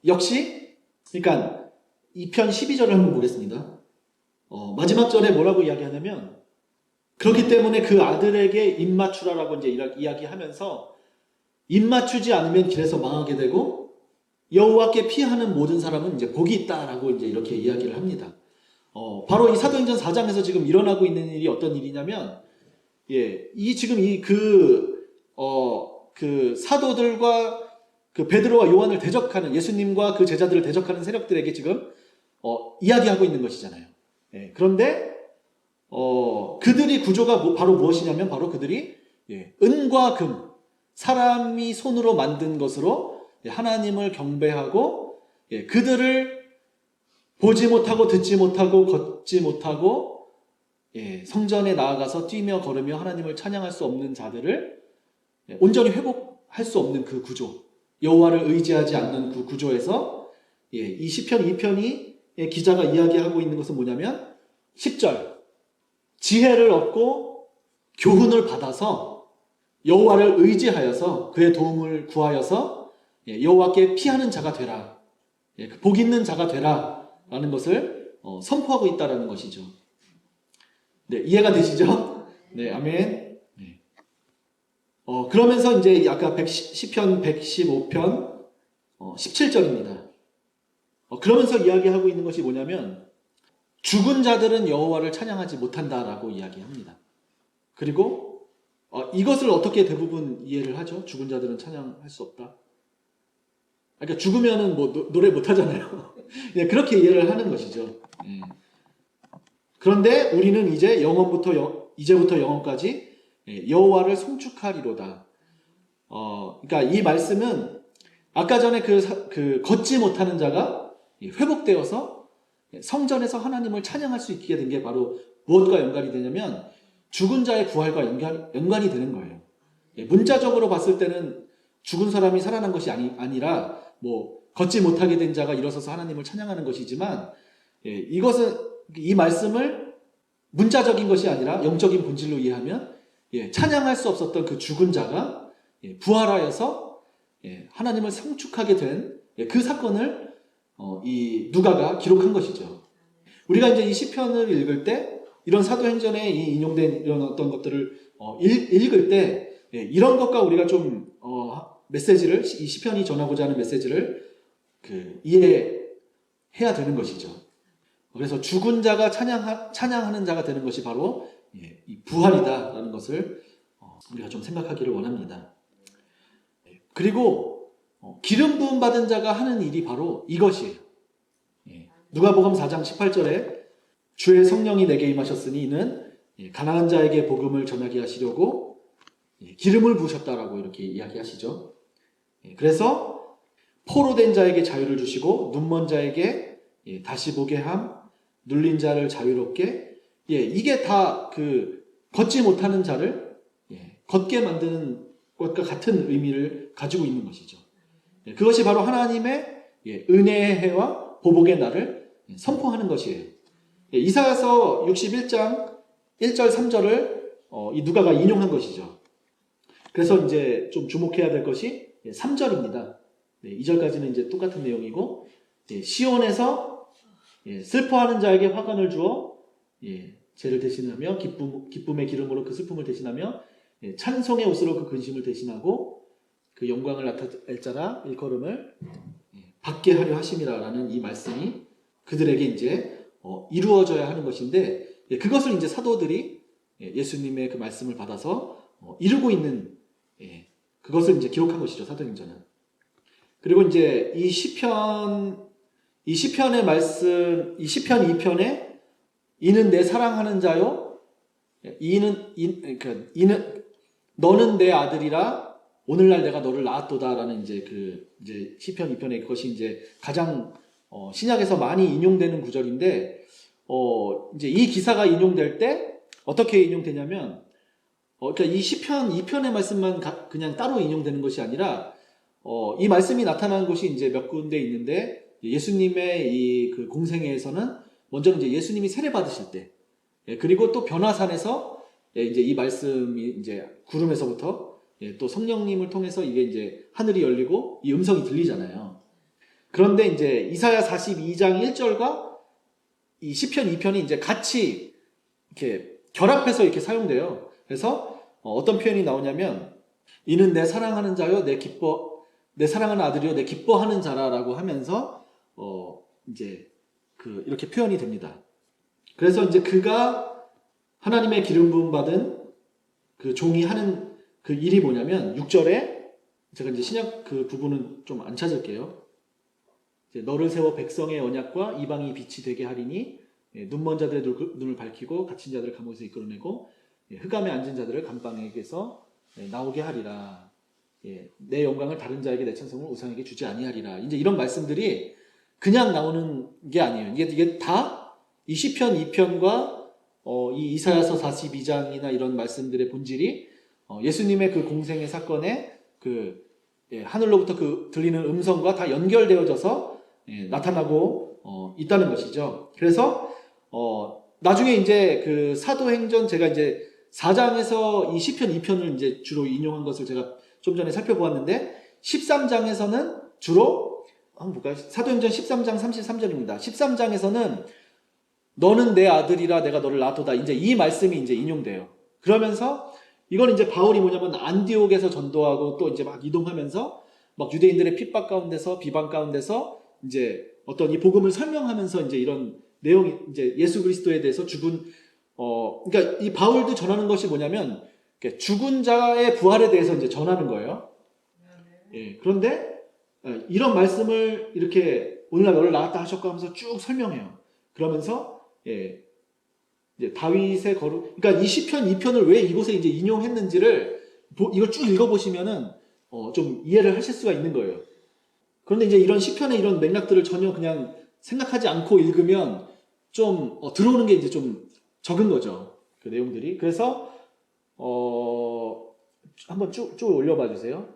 역시 그러니까 2편 12절을 한번 보겠습니다. 마지막 절에 뭐라고 이야기하냐면 그렇기 때문에 그 아들에게 입 맞추라라고 이제 이야기하면서 입 맞추지 않으면 길에서 망하게 되고 여호와께 피하는 모든 사람은 이제 복이 있다라고 이제 이렇게 이야기를 합니다. 바로 이 사도행전 4장에서 지금 일어나고 있는 일이 어떤 일이냐면 그 사도들과 그 베드로와 요한을 대적하는 예수님과 그 제자들을 대적하는 세력들에게 지금 이야기하고 있는 것이잖아요. 그런데 그들이 구조가 바로 무엇이냐면 바로 그들이 은과 금, 사람이 손으로 만든 것으로 하나님을 경배하고 그들을 보지 못하고 듣지 못하고 걷지 못하고 성전에 나아가서 뛰며 걸으며 하나님을 찬양할 수 없는 자들을 온전히 회복할 수 없는 그 구조, 여호와를 의지하지 않는 그 구조에서 이 시편 2편이 기자가 이야기하고 있는 것은 뭐냐면 10절 지혜를 얻고 교훈을 받아서 여호와를 의지하여서 그의 도움을 구하여서 여호와께 피하는 자가 되라, 복 있는 자가 되라 라는 것을 선포하고 있다는 것이죠. 네, 이해가 되시죠? 네, 아멘. 네. 그러면서 이제 아까 시편 115편 17절입니다. 그러면서 이야기하고 있는 것이 뭐냐면 죽은 자들은 여호와를 찬양하지 못한다라고 이야기합니다. 그리고 이것을 어떻게 대부분 이해를 하죠? 죽은 자들은 찬양할 수 없다. 그러니까 죽으면은 뭐 노래 못 하잖아요. 예, 그렇게 이해를 하는 것이죠. 예. 그런데 우리는 이제 이제부터 영원까지 여호와를 송축하리로다. 그러니까 이 말씀은 아까 전에 그 걷지 못하는 자가 회복되어서 성전에서 하나님을 찬양할 수 있게 된 게 바로 무엇과 연관이 되냐면 죽은 자의 부활과 연관이 되는 거예요. 문자적으로 봤을 때는 죽은 사람이 살아난 것이 아니라 뭐 걷지 못하게 된 자가 일어서서 하나님을 찬양하는 것이지만 이 말씀을 문자적인 것이 아니라 영적인 본질로 이해하면 찬양할 수 없었던 그 죽은 자가 부활하여서 하나님을 성축하게 된 그 사건을 이 누가가 기록한 것이죠. 우리가 이제 이 시편을 읽을 때 이런 사도행전에 인용된 이런 어떤 것들을 읽을 때 이런 것과 우리가 좀 메시지를 이 시편이 전하고자 하는 메시지를 이해해야 되는 것이죠. 그래서 죽은 자가 찬양하는 자가 되는 것이 바로 이 부활이다라는 것을 우리가 좀 생각하기를 원합니다. 그리고 기름 부음 받은 자가 하는 일이 바로 이것이에요. 누가복음 4장 18절에 주의 성령이 내게 임하셨으니 이는 가난한 자에게 복음을 전하게 하시려고 기름을 부으셨다라고 이렇게 이야기하시죠. 그래서 포로된 자에게 자유를 주시고 눈먼 자에게 다시 보게 함, 눌린 자를 자유롭게, 이게 다 그 걷지 못하는 자를 걷게 만드는 것과 같은 의미를 가지고 있는 것이죠. 그것이 바로 하나님의 은혜의 해와 보복의 날을 선포하는 것이에요. 이사야서 61장 1절 3절을 이 누가가 인용한 것이죠. 그래서 이제 좀 주목해야 될 것이 3절입니다. 2절까지는 이제 똑같은 내용이고, 시온에서 슬퍼하는 자에게 화관을 주어 죄를 대신하며 기쁨의 기름으로 그 슬픔을 대신하며 찬송의 옷으로 그 근심을 대신하고 그 영광을 나타낼 자라 일컬음을 받게 하려 하심이라라는 이 말씀이 그들에게 이제 이루어져야 하는 것인데, 그것을 이제 사도들이 예수님의 그 말씀을 받아서 이루고 있는 그것을 이제 기록한 것이죠, 사도행전은. 그리고 이제 이 시편의 말씀, 이 시편 2편에 이는 내 사랑하는 자요, 너는 내 아들이라 오늘날 내가 너를 낳았도다라는 이제 시편 2편에 그것이 이제 가장 신약에서 많이 인용되는 구절인데, 이제 이 기사가 인용될 때 어떻게 인용되냐면, 그러니까 이 시편 2편의 말씀만 그냥 따로 인용되는 것이 아니라, 이 말씀이 나타나는 곳이 이제 몇 군데 있는데, 예수님의 이 그 공생애에서는 먼저는 이제 예수님이 세례 받으실 때, 그리고 또 변화산에서 이제 이 말씀이 이제 구름에서부터 또 성령님을 통해서 이게 이제 하늘이 열리고 이 음성이 들리잖아요. 그런데 이제 이사야 42장 1절과 이 시편 2편이 이제 같이 이렇게 결합해서 이렇게 사용돼요. 그래서 어떤 표현이 나오냐면, 이는 내 사랑하는 자요, 내 사랑하는 아들이요, 내 기뻐하는 자라라고 하면서 이제 이렇게 표현이 됩니다. 그래서 이제 그가 하나님의 기름 부음 받은 그 종이 하는 그 일이 뭐냐면, 6절에 제가 이제 신약 그 부분은 좀 안 찾을게요. 이제 너를 세워 백성의 언약과 이방이 빛이 되게 하리니 눈먼 자들의 눈을 밝히고 갇힌 자들을 감옥에서 이끌어내고 흑암에 앉은 자들을 감방에게서 나오게 하리라. 내 영광을 다른 자에게 내 찬송을 우상에게 주지 아니하리라. 이제 이런 말씀들이 그냥 나오는 게 아니에요. 이게 다 이 시편 2편과 이 이사야서 42장이나 이런 말씀들의 본질이 예수님의 그 공생의 사건에 하늘로부터 그 들리는 음성과 다 연결되어져서 나타나고 있다는 것이죠. 그래서 나중에 이제 그 사도행전, 제가 이제 4장에서 이 시편 2편을 이제 주로 인용한 것을 제가 좀 전에 살펴보았는데, 13장에서는 주로 한번 볼까요? 사도행전 13장 33절입니다. 13장에서는 너는 내 아들이라 내가 너를 낳았도다, 이제 이 말씀이 이제 인용돼요. 그러면서 이건 이제 바울이 뭐냐면 안디옥에서 전도하고 또 이제 막 이동하면서 막 유대인들의 핍박 가운데서 비방 가운데서 이제 어떤 이 복음을 설명하면서 이제 이런 내용이 이제 예수 그리스도에 대해서 그러니까 이 바울도 전하는 것이 뭐냐면 죽은 자의 부활에 대해서 이제 전하는 거예요. 예, 그런데 이런 말씀을 이렇게 오늘날 너를 나갔다 하셨고 하면서 쭉 설명해요. 그러면서 예, 이제 다윗의 거룩, 그러니까 이 시편 2편을 왜 이곳에 이제 인용했는지를 이걸 쭉 읽어보시면은 좀 이해를 하실 수가 있는 거예요. 그런데 이제 이런 시편의 이런 맥락들을 전혀 그냥 생각하지 않고 읽으면 좀 들어오는 게 이제 좀 적은 거죠. 그 내용들이. 그래서 한번 쭉 올려봐 주세요.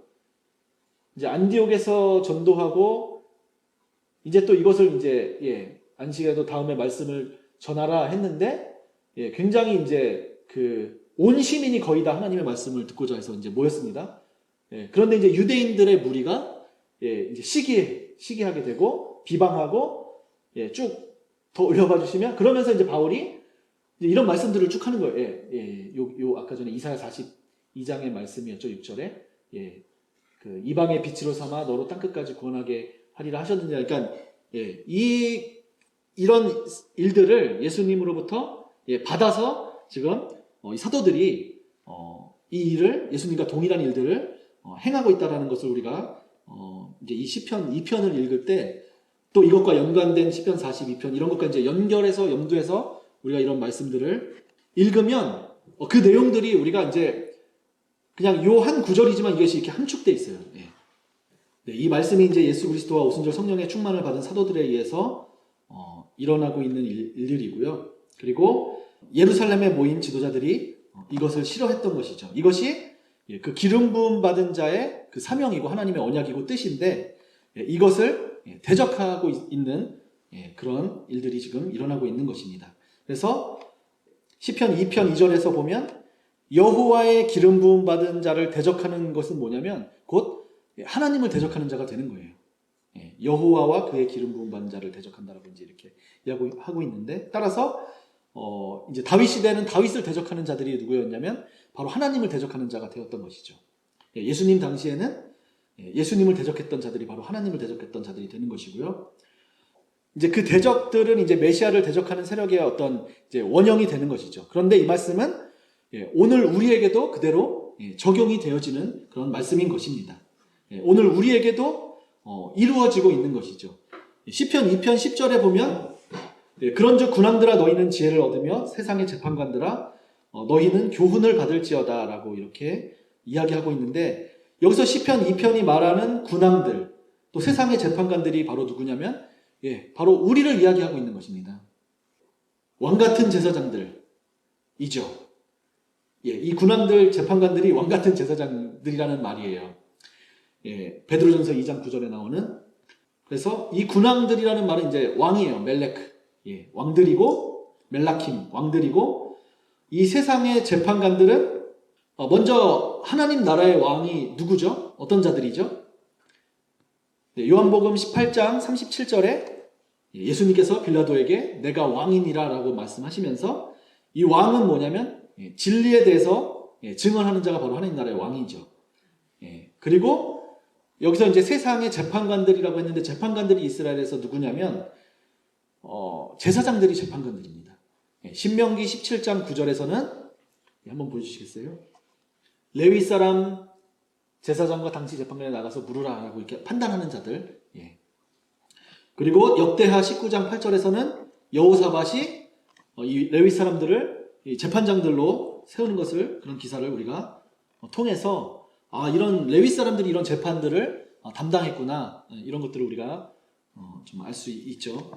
이제 안디옥에서 전도하고 이제 또 이것을 이제 안식에도 다음에 말씀을 전하라 했는데 굉장히 이제 온 시민이 거의 다 하나님의 말씀을 듣고자 해서 이제 모였습니다. 그런데 이제 유대인들의 무리가 이제 시기하게 되고 비방하고 쭉 더 올려봐 주시면 그러면서 이제 바울이 이제 이런 말씀들을 쭉 하는 거예요. 요 아까 전에 이사야 42장의 말씀이었죠. 6절에 그 이방의 빛으로 삼아 너로 땅끝까지 구원하게 하리라 하셨느냐. 그러니까 이런 일들을 예수님으로부터 받아서 지금 이 사도들이 이 일을 예수님과 동일한 일들을 행하고 있다라는 것을 우리가 이제 이 시편 2편을 읽을 때 또 이것과 연관된 시편 42편 이런 것과 이제 연결해서 염두해서 우리가 이런 말씀들을 읽으면 그 내용들이 우리가 이제 그냥 요 한 구절이지만 이것이 이렇게 함축돼 있어요. 이 말씀이 이제 예수 그리스도와 오순절 성령의 충만을 받은 사도들에 의해서 일어나고 있는 일들이고요. 그리고 예루살렘에 모인 지도자들이 이것을 싫어했던 것이죠. 이것이 그 기름 부음 받은 자의 그 사명이고 하나님의 언약이고 뜻인데 이것을 대적하고 있는 그런 일들이 지금 일어나고 있는 것입니다. 그래서 시편 2편 2절에서 보면 여호와의 기름 부음 받은 자를 대적하는 것은 뭐냐면 곧 하나님을 대적하는 자가 되는 거예요. 여호와와 그의 기름 부음 받은 자를 대적한다라고 이제 이렇게 이야기하고 있는데 따라서 이제 다윗 시대는 다윗을 대적하는 자들이 누구였냐면 바로 하나님을 대적하는 자가 되었던 것이죠. 예수님 당시에는 예수님을 대적했던 자들이 바로 하나님을 대적했던 자들이 되는 것이고요. 이제 그 대적들은 이제 메시아를 대적하는 세력의 어떤 이제 원형이 되는 것이죠. 그런데 이 말씀은 오늘 우리에게도 그대로 적용이 되어지는 그런 말씀인 것입니다. 오늘 우리에게도 이루어지고 있는 것이죠. 시편 2편 10절에 보면 그런즉 군왕들아 너희는 지혜를 얻으며 세상의 재판관들아 너희는 교훈을 받을지어다 라고 이렇게 이야기하고 있는데 여기서 시편 2편이 말하는 군왕들 또 세상의 재판관들이 바로 누구냐면 바로 우리를 이야기하고 있는 것입니다. 왕같은 제사장들이죠. 이 군왕들 재판관들이 왕같은 제사장들이라는 말이에요. 베드로전서 2장 9절에 나오는 그래서 이 군왕들이라는 말은 이제 왕이에요. 멜레크 왕들이고 멜라킴 왕들이고 이 세상의 재판관들은 먼저 하나님 나라의 왕이 누구죠? 어떤 자들이죠? 요한복음 18장 37절에 예수님께서 빌라도에게 내가 왕이니라 라고 말씀하시면서 이 왕은 뭐냐면 진리에 대해서 증언하는 자가 바로 하나님 나라의 왕이죠. 그리고 여기서 이제 세상의 재판관들이라고 했는데 재판관들이 이스라엘에서 누구냐면 제사장들이 재판관들입니다. 신명기 17장 9절에서는 한번 보여주시겠어요? 레위 사람 제사장과 당시 재판관에 나가서 물으라 라고 이렇게 판단하는 자들. 그리고 역대하 19장 8절에서는 여호사밧이 이 레위 사람들을 재판장들로 세우는 것을 그런 기사를 우리가 통해서 이런 레위 사람들이 이런 재판들을 담당했구나 이런 것들을 우리가 좀 알 수 있죠.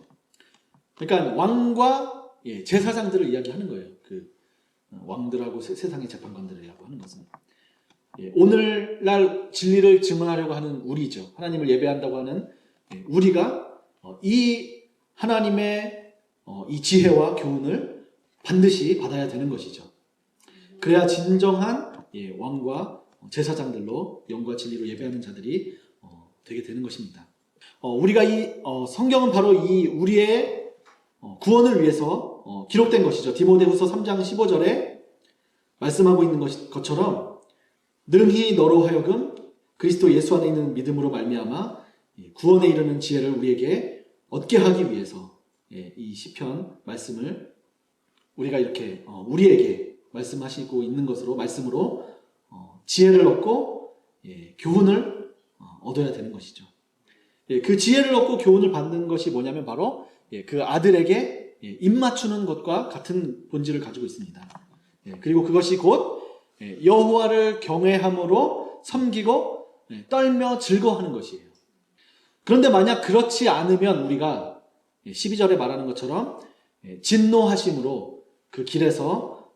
그러니까 왕과 제사장들을 이야기하는 거예요. 그 왕들하고 세상의 재판관들이라고 하는 것은 오늘날 진리를 증언하려고 하는 우리죠. 하나님을 예배한다고 하는 우리가 이 하나님의 이 지혜와 교훈을 반드시 받아야 되는 것이죠. 그래야 진정한 왕과 제사장들로 영과 진리로 예배하는 자들이 되게 되는 것입니다. 우리가 이 성경은 바로 이 우리의 구원을 위해서 기록된 것이죠. 디모데후서 3장 15절에 말씀하고 있는 것처럼 능히 너로 하여금 그리스도 예수 안에 있는 믿음으로 말미암아 구원에 이르는 지혜를 우리에게 얻게 하기 위해서 이 시편 말씀을 우리가 이렇게 우리에게 말씀하시고 있는 것으로 말씀으로 지혜를 얻고 교훈을 얻어야 되는 것이죠. 그 지혜를 얻고 교훈을 받는 것이 뭐냐면 바로 그 아들에게 입맞추는 것과 같은 본질을 가지고 있습니다. 그리고 그것이 곧 여호와를 경외함으로 섬기고 떨며 즐거워하는 것이에요. 그런데 만약 그렇지 않으면 우리가 12절에 말하는 것처럼 진노하심으로 그 길에서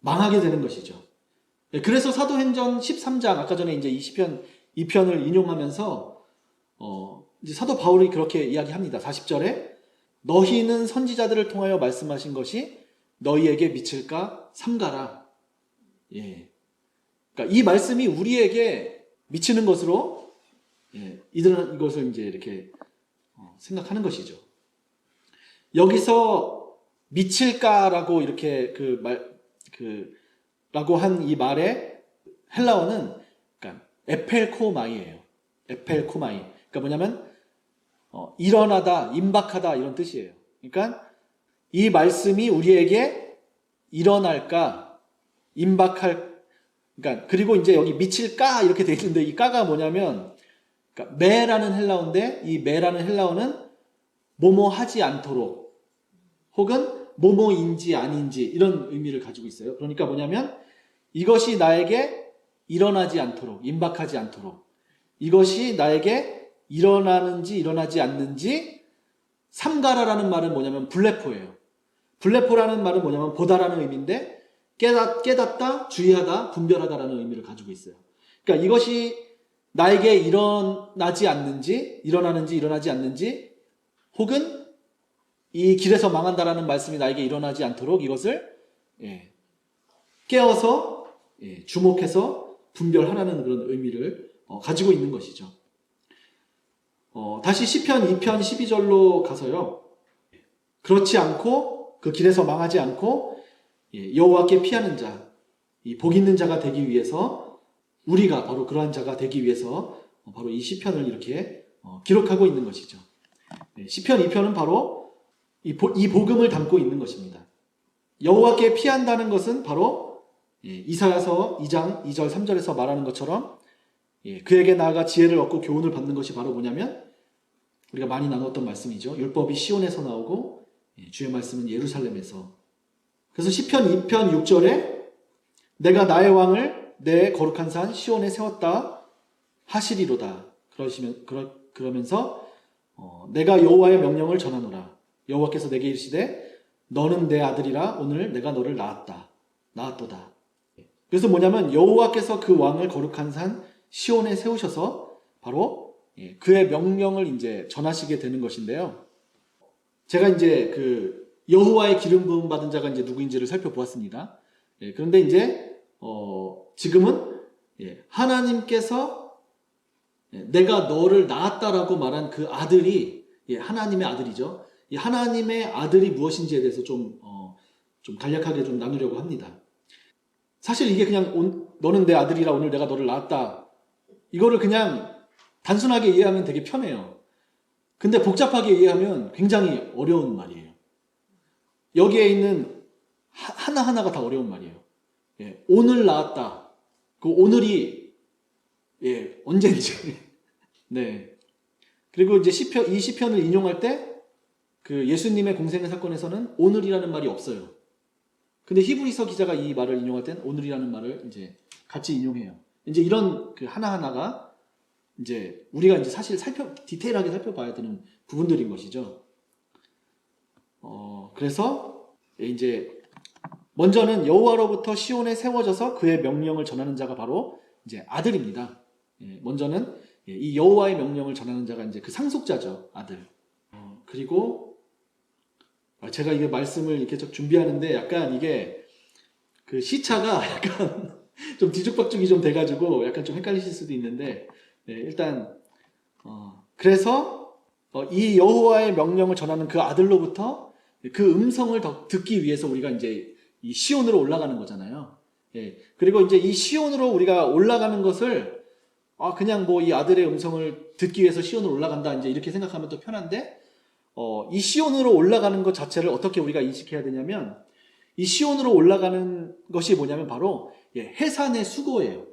망하게 되는 것이죠. 그래서 사도행전 13장 아까 전에 이제 이 시편 2편을 인용하면서 이제 사도 바울이 그렇게 이야기합니다. 40절에 너희는 선지자들을 통하여 말씀하신 것이 너희에게 미칠까 삼가라. 그러니까 이 말씀이 우리에게 미치는 것으로 이들은 이것을 이제 이렇게 생각하는 것이죠. 여기서 미칠까라고 이렇게 라고 한 이 말의 헬라어는 그러니까 에펠코마이예요. 에펠코마이. 그러니까 뭐냐면 일어나다, 임박하다 이런 뜻이에요. 그러니까 이 말씀이 우리에게 일어날까, 임박할, 그러니까 그리고 이제 여기 미칠까 이렇게 돼 있는데 이 까가 뭐냐면 그러니까 매라는 헬라어인데 이 매라는 헬라어는 뭐뭐 하지 않도록 혹은 뭐뭐인지 아닌지 이런 의미를 가지고 있어요. 그러니까 뭐냐면 이것이 나에게 일어나지 않도록, 임박하지 않도록 이것이 나에게 일어나는지 일어나지 않는지 삼가라라는 말은 뭐냐면 블레포예요. 블레포라는 말은 뭐냐면 보다라는 의미인데 깨닫다, 주의하다, 분별하다라는 의미를 가지고 있어요. 그러니까 이것이 나에게 일어나지 않는지 일어나는지 일어나지 않는지 혹은 이 길에서 망한다라는 말씀이 나에게 일어나지 않도록 이것을 깨어서 주목해서 분별하라는 그런 의미를 가지고 있는 것이죠. 다시 시편 2편 12절로 가서요. 그렇지 않고 그 길에서 망하지 않고 여호와께 피하는 자, 이 복 있는 자가 되기 위해서 우리가 바로 그러한 자가 되기 위해서 바로 이 시편을 이렇게 기록하고 있는 것이죠. 시편 2편은 바로 이 복음을 담고 있는 것입니다. 여호와께 피한다는 것은 바로 이사야서 2장 2절 3절에서 말하는 것처럼 그에게 나아가 지혜를 얻고 교훈을 받는 것이 바로 뭐냐면 우리가 많이 나눴던 말씀이죠. 율법이 시온에서 나오고 주의 말씀은 예루살렘에서. 그래서 시편 2편 6절에 내가 나의 왕을 내 거룩한 산 시온에 세웠다 하시리로다. 그러면서 내가 여호와의 명령을 전하노라. 여호와께서 내게 이르시되 너는 내 아들이라 오늘 내가 너를 낳았도다. 그래서 뭐냐면 여호와께서 그 왕을 거룩한 산 시온에 세우셔서 바로 그의 명령을 이제 전하시게 되는 것인데요. 제가 이제 그 여호와의 기름 부음 받은 자가 이제 누구인지를 살펴보았습니다. 그런데 이제 지금은 하나님께서 내가 너를 낳았다라고 말한 그 아들이 하나님의 아들이죠. 이 하나님의 아들이 무엇인지에 대해서 좀 간략하게 좀 나누려고 합니다. 사실 이게 그냥 너는 내 아들이라 오늘 내가 너를 낳았다. 이거를 그냥 단순하게 이해하면 되게 편해요. 근데 복잡하게 이해하면 굉장히 어려운 말이에요. 여기에 있는 하나하나가 다 어려운 말이에요. 오늘 낳았다. 그 오늘이 언제인지. 네. 그리고 이제 이 시편을 인용할 때 그 예수님의 공생의 사건에서는 오늘이라는 말이 없어요. 근데 히브리서 기자가 이 말을 인용할 땐 오늘이라는 말을 이제 같이 인용해요. 이제 이런 그 하나하나가 이제 우리가 이제 사실 디테일하게 살펴봐야 되는 부분들인 것이죠. 그래서 이제 먼저는 여호와로부터 시온에 세워져서 그의 명령을 전하는 자가 바로 이제 아들입니다. 먼저는 이 여호와의 명령을 전하는 자가 이제 그 상속자죠, 아들. 그리고 제가 이게 말씀을 이렇게 좀 준비하는데 약간 이게 그 시차가 약간 좀 뒤죽박죽이 좀 돼가지고 약간 좀 헷갈리실 수도 있는데 일단 그래서 이 여호와의 명령을 전하는 그 아들로부터 그 음성을 더 듣기 위해서 우리가 이제 이 시온으로 올라가는 거잖아요. 그리고 이제 이 시온으로 우리가 올라가는 것을 그냥 뭐 이 아들의 음성을 듣기 위해서 시온으로 올라간다 이제 이렇게 생각하면 또 편한데 이 시온으로 올라가는 것 자체를 어떻게 우리가 인식해야 되냐면 이 시온으로 올라가는 것이 뭐냐면 바로 해산의 수고예요.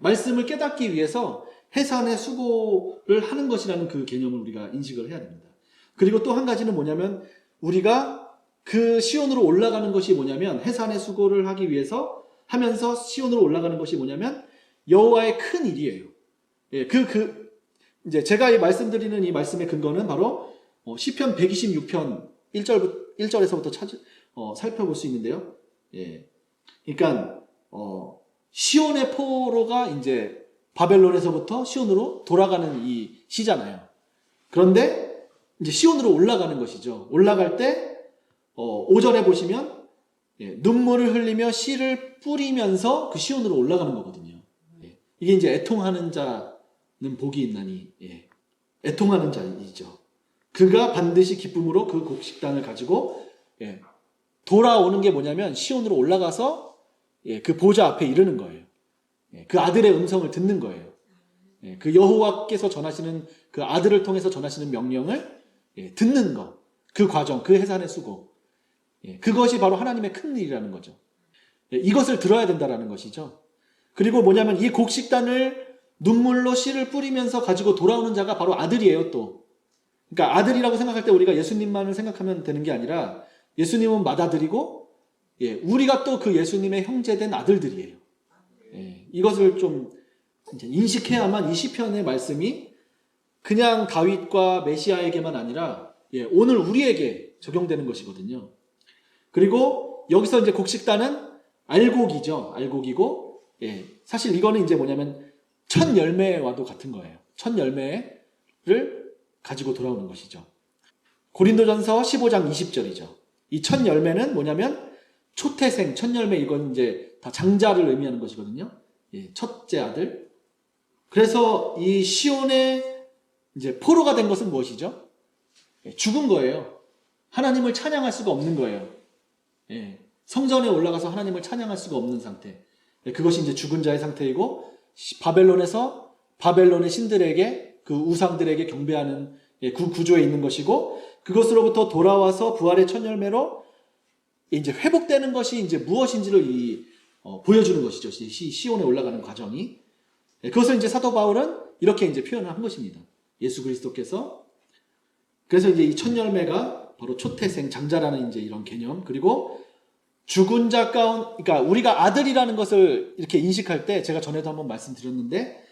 말씀을 깨닫기 위해서 해산의 수고를 하는 것이라는 그 개념을 우리가 인식을 해야 됩니다. 그리고 또 한 가지는 뭐냐면 우리가 그 시온으로 올라가는 것이 뭐냐면 해산의 수고를 하기 위해서 하면서 시온으로 올라가는 것이 뭐냐면 여호와의 큰 일이에요. 이제 제가 말씀드리는 이 말씀의 근거는 바로 시편 126편 1절에서부터 살펴볼 수 있는데요. 그러니까 시온의 포로가 이제 바벨론에서부터 시온으로 돌아가는 이 시잖아요. 그런데 이제 시온으로 올라가는 것이죠. 올라갈 때 5절에 보시면 눈물을 흘리며 씨를 뿌리면서 그 시온으로 올라가는 거거든요. 이게 이제 애통하는 자는 복이 있나니, 애통하는 자이죠. 그가 반드시 기쁨으로 그 곡식단을 가지고 돌아오는 게 뭐냐면 시온으로 올라가서 그 보좌 앞에 이르는 거예요. 그 아들의 음성을 듣는 거예요. 그 여호와께서 전하시는 그 아들을 통해서 전하시는 명령을 듣는 것, 그 과정, 그 해산의 수고, 그것이 바로 하나님의 큰 일이라는 거죠. 이것을 들어야 된다라는 것이죠. 그리고 뭐냐면 이 곡식단을 눈물로 씨를 뿌리면서 가지고 돌아오는 자가 바로 아들이에요. 또 그러니까 아들이라고 생각할 때 우리가 예수님만을 생각하면 되는 게 아니라 예수님은 맏아들이고 우리가 또 그 예수님의 형제된 아들들이에요. 이것을 좀 이제 인식해야만 이 시편의 말씀이 그냥 다윗과 메시아에게만 아니라 오늘 우리에게 적용되는 것이거든요. 그리고 여기서 이제 곡식단은 알곡이죠. 알곡이고 사실 이거는 이제 뭐냐면 첫 열매와도 같은 거예요. 첫 열매를 가지고 돌아오는 것이죠. 고린도전서 15장 20절이죠. 이 첫 열매는 뭐냐면 초태생, 첫 열매 이건 이제 다 장자를 의미하는 것이거든요. 첫째 아들. 그래서 이 시온의 이제 포로가 된 것은 무엇이죠? 죽은 거예요. 하나님을 찬양할 수가 없는 거예요. 성전에 올라가서 하나님을 찬양할 수가 없는 상태. 그것이 이제 죽은 자의 상태이고 바벨론에서 바벨론의 신들에게 그 우상들에게 경배하는 그 구조에 있는 것이고 그것으로부터 돌아와서 부활의 첫 열매로 이제 회복되는 것이 이제 무엇인지를 보여주는 것이죠. 시온에 올라가는 과정이. 그것을 이제 사도 바울은 이렇게 이제 표현을 한 것입니다. 예수 그리스도께서 그래서 이제 이 첫 열매가 바로 초태생 장자라는 이제 이런 개념 그리고 죽은 자 그러니까 우리가 아들이라는 것을 이렇게 인식할 때 제가 전에도 한번 말씀드렸는데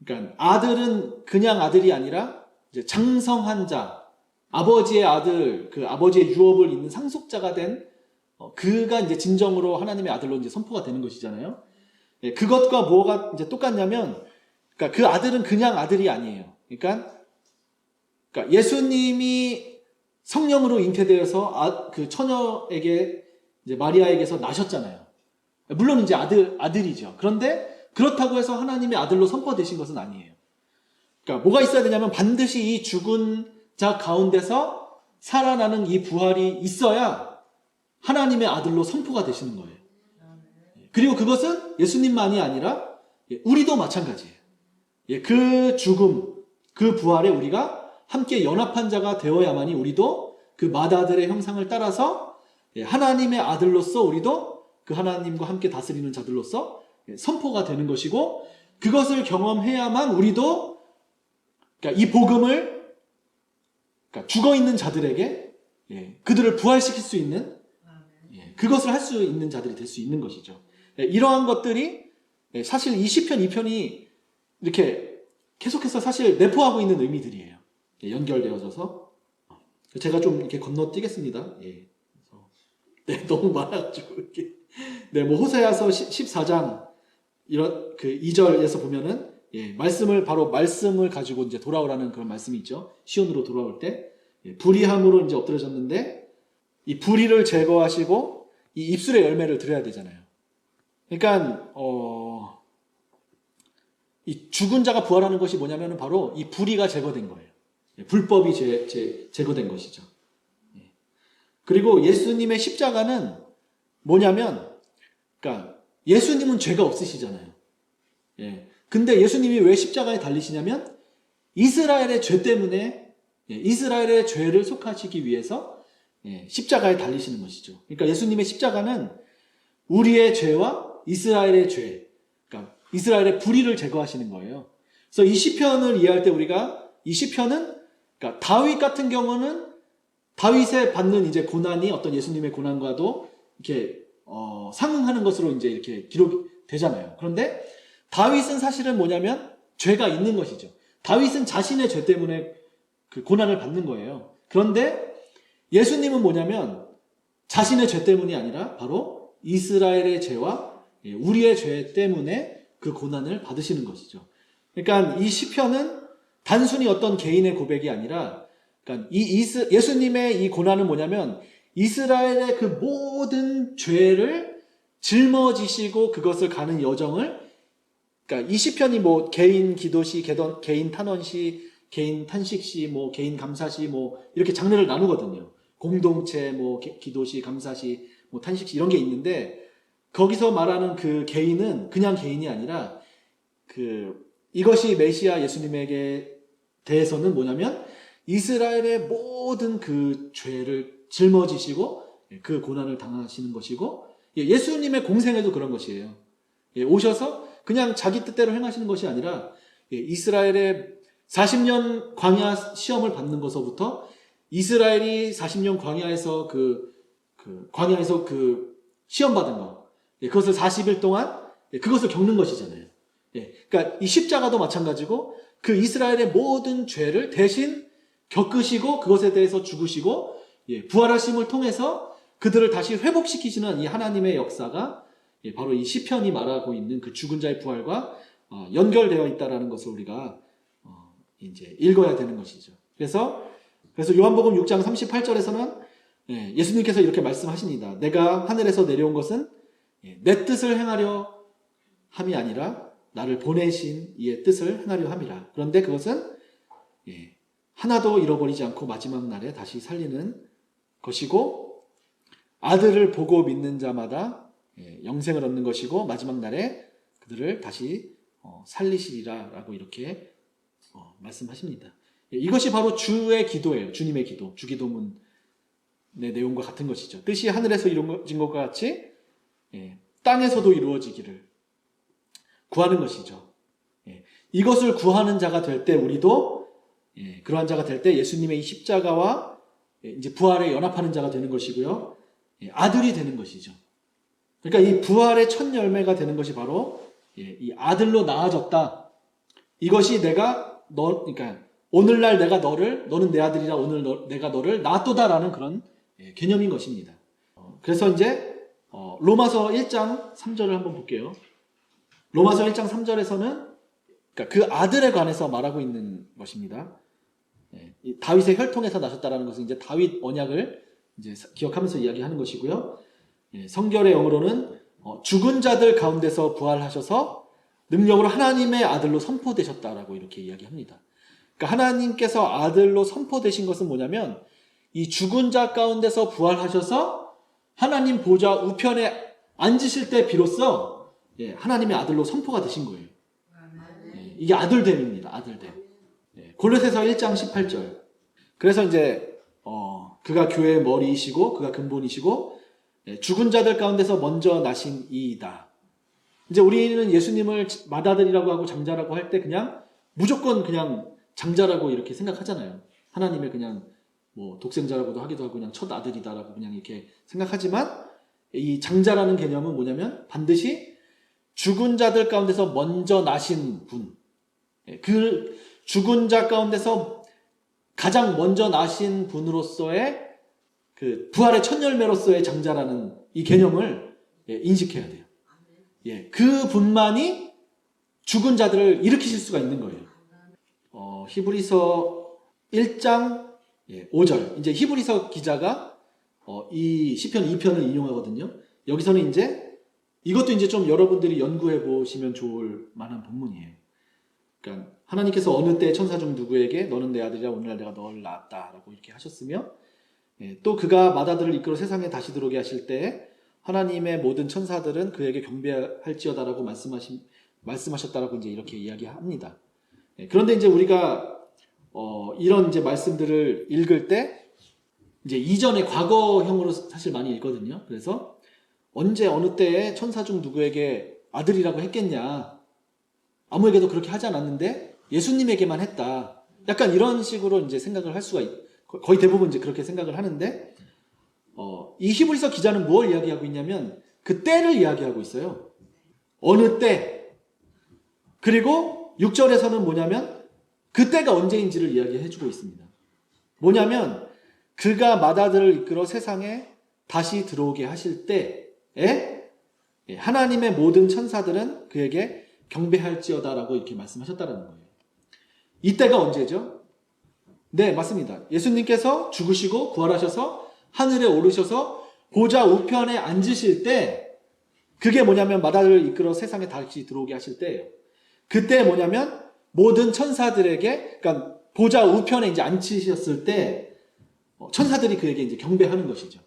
그러니까 아들은 그냥 아들이 아니라 이제 장성한 자 아버지의 아들 그 아버지의 유업을 잇는 상속자가 된 그가 이제 진정으로 하나님의 아들로 이제 선포가 되는 것이잖아요. 그것과 뭐가 이제 똑같냐면, 그러니까 그 아들은 그냥 아들이 아니에요. 그러니까 예수님이 성령으로 잉태되어서 그 처녀에게 이제 마리아에게서 나셨잖아요. 물론 이제 아들이죠. 그런데 그렇다고 해서 하나님의 아들로 선포되신 것은 아니에요. 그러니까 뭐가 있어야 되냐면 반드시 이 죽은 자 가운데서 살아나는 이 부활이 있어야 하나님의 아들로 선포가 되시는 거예요. 그리고 그것은 예수님만이 아니라 우리도 마찬가지예요. 그 죽음, 그 부활에 우리가 함께 연합한 자가 되어야만이 우리도 그 맏아들의 형상을 따라서 하나님의 아들로서 우리도 그 하나님과 함께 다스리는 자들로서 선포가 되는 것이고 그것을 경험해야만 우리도 그러니까 이 복음을 그러니까 죽어있는 자들에게 그들을 부활시킬 수 있는 그것을 할 수 있는 자들이 될 수 있는 것이죠. 이러한 것들이 사실 이 시편 2편이 이렇게 계속해서 사실 내포하고 있는 의미들이에요. 연결되어져서 제가 좀 이렇게 건너뛰겠습니다. 너무 많아가지고 이렇게 뭐 호세아서 14장 이런 그 2절에서 보면은 말씀을 가지고 이제 돌아오라는 그런 말씀이 있죠. 시온으로 돌아올 때 불의함으로 이제 엎드려졌는데 이 불의를 제거하시고 이 입술의 열매를 드려야 되잖아요. 그러니까 이 죽은 자가 부활하는 것이 뭐냐면 바로 이 불의가 제거된 거예요. 불법이 제거된 것이죠. 그리고 예수님의 십자가는 뭐냐면, 그러니까 예수님은 죄가 없으시잖아요. 근데 예수님이 왜 십자가에 달리시냐면 이스라엘의 죄 때문에 이스라엘의 죄를 속하시기 위해서 십자가에 달리시는 것이죠. 그러니까 예수님의 십자가는 우리의 죄와 이스라엘의 죄, 그러니까 이스라엘의 불의를 제거하시는 거예요. 그래서 이 시편을 이해할 때 우리가 이 시편은 그러니까 다윗 같은 경우는 다윗의 받는 이제 고난이 어떤 예수님의 고난과도 이렇게 상응하는 것으로 이제 이렇게 기록되잖아요. 그런데 다윗은 사실은 뭐냐면 죄가 있는 것이죠. 다윗은 자신의 죄 때문에 그 고난을 받는 거예요. 그런데 예수님은 뭐냐면 자신의 죄 때문이 아니라 바로 이스라엘의 죄와 우리의 죄 때문에 그 고난을 받으시는 것이죠. 그러니까 이 시편은 단순히 어떤 개인의 고백이 아니라 그러니까 예수님의 이 고난은 뭐냐면 이스라엘의 그 모든 죄를 짊어지시고 그것을 가는 여정을 그러니까 이 시편이 뭐 개인 기도시, 개인 탄원시, 개인 탄식시, 뭐 개인 감사시 뭐 이렇게 장르를 나누거든요. 공동체, 뭐 기도시, 감사시, 뭐 탄식시 이런 게 있는데 거기서 말하는 그 개인은 그냥 개인이 아니라 이것이 메시아 예수님에게 대해서는 뭐냐면 이스라엘의 모든 그 죄를 짊어지시고 그 고난을 당하시는 것이고 예수님의 공생에도 그런 것이에요. 오셔서 그냥 자기 뜻대로 행하시는 것이 아니라 이스라엘의 40년 광야 시험을 받는 것서부터 이스라엘이 40년 광야에서 광야에서 시험 받은 거 그것을 40일 동안 그것을 겪는 것이잖아요. 그러니까 이 십자가도 마찬가지고 그 이스라엘의 모든 죄를 대신 겪으시고 그것에 대해서 죽으시고 부활하심을 통해서 그들을 다시 회복시키시는 이 하나님의 역사가 바로 이 시편이 말하고 있는 그 죽은 자의 부활과 연결되어 있다라는 것을 우리가 이제 읽어야 되는 것이죠. 그래서 요한복음 6장 38절에서는 예수님께서 이렇게 말씀하십니다. 내가 하늘에서 내려온 것은 내 뜻을 행하려 함이 아니라 나를 보내신 이의 뜻을 행하려 함이라. 그런데 그것은 하나도 잃어버리지 않고 마지막 날에 다시 살리는 것이고 아들을 보고 믿는 자마다 영생을 얻는 것이고 마지막 날에 그들을 다시 살리시리라 라고 이렇게 말씀하십니다. 이것이 바로 주의 기도예요. 주님의 기도. 주기도문의 내용과 같은 것이죠. 뜻이 하늘에서 이루어진 것과 같이 땅에서도 이루어지기를 구하는 것이죠. 이것을 구하는 자가 될 때 우리도 그러한 자가 될 때 예수님의 이 십자가와 이제 부활에 연합하는 자가 되는 것이고요. 아들이 되는 것이죠. 그러니까 이 부활의 첫 열매가 되는 것이 바로 이 아들로 나아졌다. 이것이 그러니까 오늘날 내가 너는 내 아들이라 오늘 내가 너를 낳았도다라는 그런 개념인 것입니다. 그래서 이제 로마서 1장 3절을 한번 볼게요. 로마서 1장 3절에서는 그러니까 그 아들에 관해서 말하고 있는 것입니다. 다윗의 혈통에서 나셨다라는 것은 이제 다윗 언약을 이제 기억하면서 이야기하는 것이고요. 성결의 영으로는 죽은 자들 가운데서 부활하셔서 능력으로 하나님의 아들로 선포되셨다라고 이렇게 이야기합니다. 그러니까 하나님께서 아들로 선포되신 것은 뭐냐면 이 죽은 자 가운데서 부활하셔서 하나님 보좌 우편에 앉으실 때 비로소 하나님의 아들로 선포가 되신 거예요. 이게 아들됨입니다. 아들됨. 골로새서 1장 18절. 그래서 이제 그가 교회의 머리이시고 그가 근본이시고 죽은 자들 가운데서 먼저 나신 이이다. 이제 우리는 예수님을 맏아들이라고 하고 장자라고 할 때 그냥 무조건 그냥 장자라고 이렇게 생각하잖아요. 하나님의 그냥 뭐 독생자라고도 하기도 하고 그냥 첫 아들이다라고 그냥 이렇게 생각하지만 이 장자라는 개념은 뭐냐면 반드시 죽은 자들 가운데서 먼저 나신 분, 그 죽은 자 가운데서 가장 먼저 나신 분으로서의 그 부활의 첫 열매로서의 장자라는 이 개념을 인식해야 돼요. 그 분만이 죽은 자들을 일으키실 수가 있는 거예요. 히브리서 1장 5절. 이제 히브리서 기자가 이 시편 2편을 인용하거든요. 여기서는 이제 이것도 이제 좀 여러분들이 연구해 보시면 좋을 만한 본문이에요. 그러니까 하나님께서 어느 때 천사 중 누구에게 너는 내 아들이라 오늘날 내가 너를 낳았다라고 이렇게 하셨으며 또 그가 맏아들을 이끌어 세상에 다시 들어오게 하실 때 하나님의 모든 천사들은 그에게 경배할지어다라고 말씀하셨다라고 이제 이렇게 이야기합니다. 그런데 이제 우리가 이런 이제 말씀들을 읽을 때 이제 이전의 과거형으로 사실 많이 읽거든요. 그래서 언제 어느 때에 천사 중 누구에게 아들이라고 했겠냐. 아무에게도 그렇게 하지 않았는데 예수님에게만 했다. 약간 이런 식으로 이제 생각을 할 수가 거의 대부분 이제 그렇게 생각을 하는데 이 히브리서 기자는 무엇을 이야기하고 있냐면 그 때를 이야기하고 있어요. 어느 때. 그리고 6절에서는 뭐냐면 그 때가 언제인지를 이야기해주고 있습니다. 뭐냐면 그가 맏아들을 이끌어 세상에 다시 들어오게 하실 때에 하나님의 모든 천사들은 그에게 경배할지어다라고 이렇게 말씀하셨다는 거예요. 이때가 언제죠? 네, 맞습니다. 예수님께서 죽으시고 부활하셔서 하늘에 오르셔서 보좌 우편에 앉으실 때 그게 뭐냐면 맏아들을 이끌어 세상에 다시 들어오게 하실 때예요. 그때 뭐냐면 모든 천사들에게, 그러니까 보좌 우편에 이제 앉히셨을 때 천사들이 그에게 이제 경배하는 것이죠.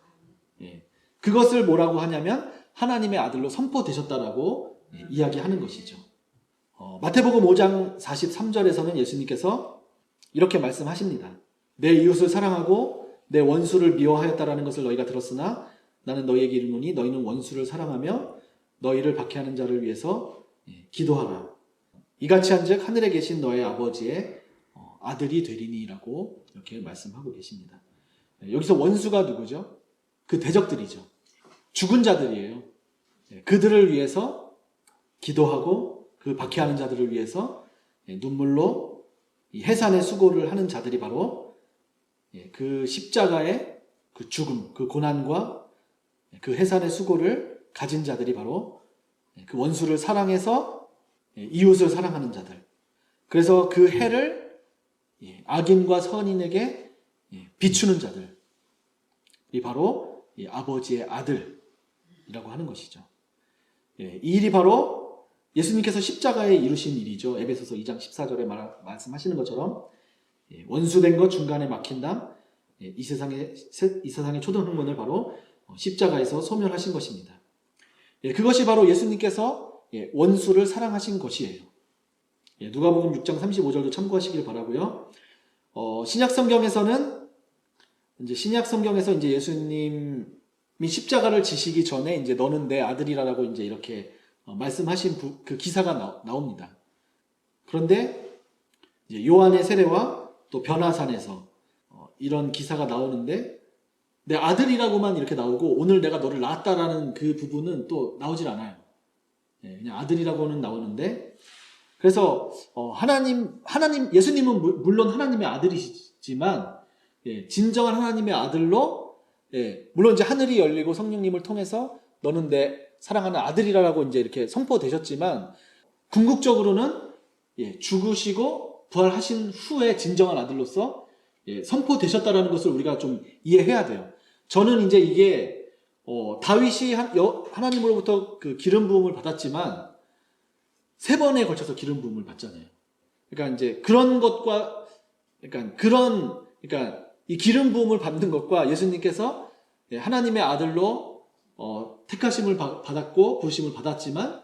예. 그것을 뭐라고 하냐면 하나님의 아들로 선포되셨다라고 이야기하는 것이죠. 마태복음 5장 43절에서는 예수님께서 이렇게 말씀하십니다. 내 이웃을 사랑하고 내 원수를 미워하였다라는 것을 너희가 들었으나 나는 너희에게 이르노니 너희는 원수를 사랑하며 너희를 박해하는 자를 위해서 기도하라. 이같이 한즉 하늘에 계신 너의 아버지의 아들이 되리니라고 이렇게 말씀하고 계십니다. 여기서 원수가 누구죠? 그 대적들이죠. 죽은 자들이에요. 그들을 위해서 기도하고 그 박해하는 자들을 위해서 눈물로 해산의 수고를 하는 자들이 바로 그 십자가의 그 죽음, 그 고난과 그 해산의 수고를 가진 자들이 바로 그 원수를 사랑해서 이웃을 사랑하는 자들. 그래서 그 해를 악인과 선인에게 비추는 자들이 바로 아버지의 아들이라고 하는 것이죠. 이 일이 바로 예수님께서 십자가에 이루신 일이죠. 에베소서 2장 14절에 말씀하시는 것처럼 원수된 것 중간에 막힌 담 이 세상의 초등 학문을 바로 십자가에서 소멸하신 것입니다. 그것이 바로 예수님께서 원수를 사랑하신 것이에요. 누가복음 6장 35절도 참고하시길 바라고요. 신약 성경에서는 이제 예수님이 십자가를 지시기 전에 이제 너는 내 아들이라고 이제 이렇게 말씀하신 그 기사가 나옵니다. 그런데 이제 요한의 세례와 또 변화산에서 이런 기사가 나오는데 내 아들이라고만 이렇게 나오고 오늘 내가 너를 낳았다라는 그 부분은 또 나오질 않아요. 그냥 아들이라고는 나오는데 그래서 예수님은 물론 하나님의 아들이시지만 진정한 하나님의 아들로 물론 이제 하늘이 열리고 성령님을 통해서 너는 내 사랑하는 아들이라고 이제 이렇게 선포되셨지만 궁극적으로는 죽으시고 부활하신 후에 진정한 아들로서 선포되셨다라는 것을 우리가 좀 이해해야 돼요. 저는 이제 이게 다윗이 하나님으로부터 그 기름 부음을 받았지만 3번에 걸쳐서 기름 부음을 받잖아요. 그러니까 이제 그런 것과 그러니까 이 기름 부음을 받는 것과 예수님께서 하나님의 아들로 택하심을 받았고 부르심을 받았지만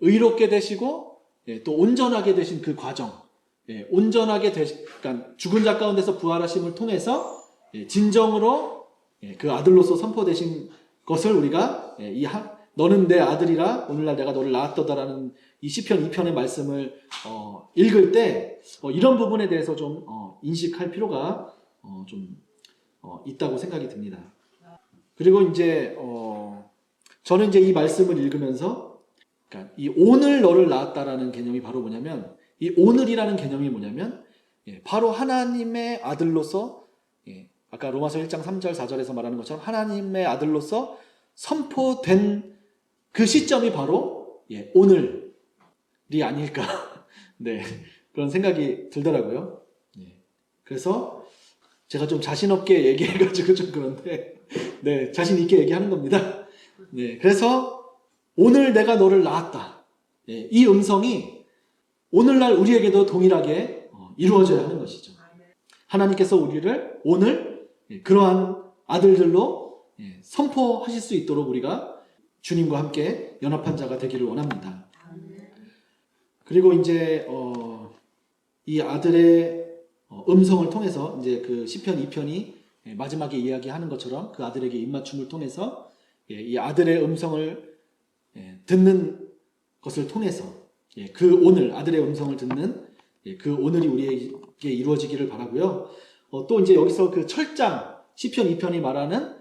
의롭게 되시고 또 온전하게 되신 그 과정, 그러니까 죽은 자 가운데서 부활하심을 통해서 진정으로 그 아들로서 선포되신 것을 우리가 너는 내 아들이라 오늘날 내가 너를 낳았도다라는 이 시편 2편의 말씀을 읽을 때 이런 부분에 대해서 좀 인식할 필요가 좀 있다고 생각이 듭니다. 그리고 이제 저는 이제 이 말씀을 읽으면서 그러니까 이 오늘 너를 낳았다라는 개념이 바로 뭐냐면 이 오늘이라는 개념이 뭐냐면 바로 하나님의 아들로서 아까 로마서 1장 3절 4절에서 말하는 것처럼 하나님의 아들로서 선포된 그 시점이 바로 오늘이 아닐까 네, 그런 생각이 들더라고요. 그래서 제가 좀 자신 없게 얘기해가지고 좀 그런데 자신 있게 얘기하는 겁니다. 그래서 오늘 내가 너를 낳았다. 이 음성이 오늘날 우리에게도 동일하게 이루어져야 하는 것이죠. 하나님께서 우리를 오늘 그러한 아들들로 선포하실 수 있도록 우리가 주님과 함께 연합한 자가 되기를 원합니다. 그리고 이제 이 아들의 음성을 통해서 이제 그 시편 2편이 마지막에 이야기하는 것처럼 그 아들에게 입맞춤을 통해서 이 아들의 음성을 듣는 것을 통해서 그 오늘 아들의 음성을 듣는 그 오늘이 우리에게 이루어지기를 바라고요. 또 이제 여기서 그 철장 시편 2편이 말하는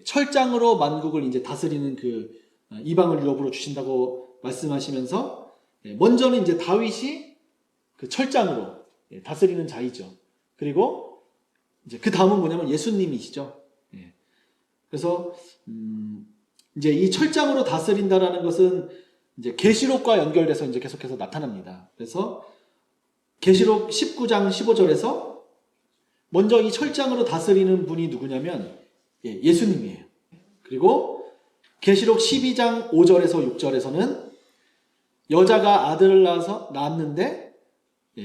철장으로 만국을 이제 다스리는 그 이방을 유업으로 주신다고 말씀하시면서 먼저는 이제 다윗이 그 철장으로 다스리는 자이죠. 그리고 이제 그 다음은 뭐냐면 예수님이시죠. 그래서 이제 이 철장으로 다스린다라는 것은 이제 계시록과 연결돼서 이제 계속해서 나타납니다. 그래서 계시록 19장 15절에서 먼저 이 철장으로 다스리는 분이 누구냐면 예수님이에요. 그리고 계시록 12장 5절에서 6절에서는 여자가 아들을 낳았는데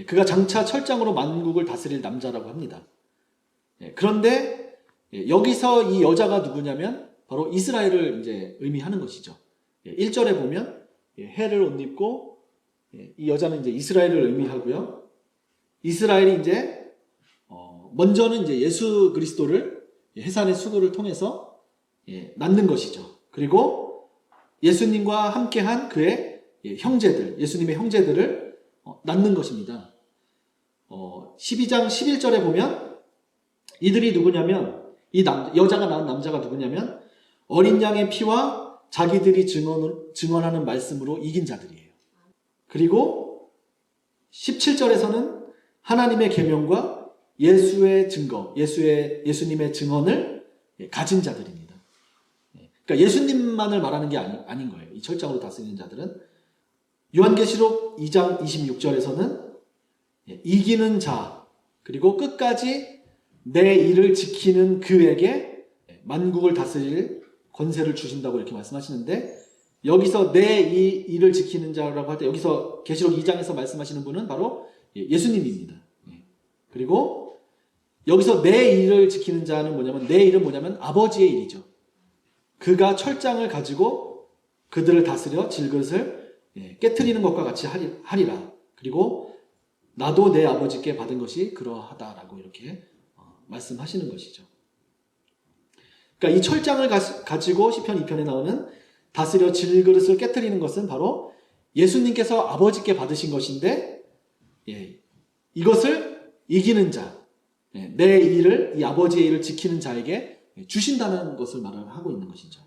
그가 장차 철장으로 만국을 다스릴 남자라고 합니다. 그런데 여기서 이 여자가 누구냐면 바로 이스라엘을 이제 의미하는 것이죠. 1절에 보면 해를 옷 입고 이 여자는 이제 이스라엘을 의미하고요. 이스라엘이 이제 먼저는 이제 예수 그리스도를 해산의 수고를 통해서 낳는 것이죠. 그리고 예수님과 함께한 그의 형제들, 예수님의 형제들을 낳는 것입니다. 12장 11절에 보면 이들이 누구냐면 여자가 낳은 남자가 누구냐면 어린 양의 피와 자기들이 증언하는 말씀으로 이긴 자들이에요. 그리고 17절에서는 하나님의 계명과 예수의 증거, 예수님의 증언을 가진 자들입니다. 그러니까 예수님만을 말하는 게 아닌 거예요. 이 철장으로 다스리는 자들은. 요한계시록 2장 26절에서는 이기는 자, 그리고 끝까지 내 일을 지키는 그에게 만국을 다스릴 권세를 주신다고 이렇게 말씀하시는데, 여기서 내 이 일을 지키는 자라고 할 때 여기서 계시록 2장에서 말씀하시는 분은 바로 예수님입니다. 그리고 여기서 내 일을 지키는 자는 뭐냐면, 내 일은 뭐냐면 아버지의 일이죠. 그가 철장을 가지고 그들을 다스려 질그릇을 깨트리는 것과 같이 하리라. 그리고 나도 내 아버지께 받은 것이 그러하다라고 이렇게 말씀하시는 것이죠. 그러니까 이 철장을 가지고 시편 2편에 나오는 다스려 질그릇을 깨트리는 것은 바로 예수님께서 아버지께 받으신 것인데, 이것을 이기는 자, 내 일을, 이 아버지의 일을 지키는 자에게 주신다는 것을 말하고 있는 것이죠.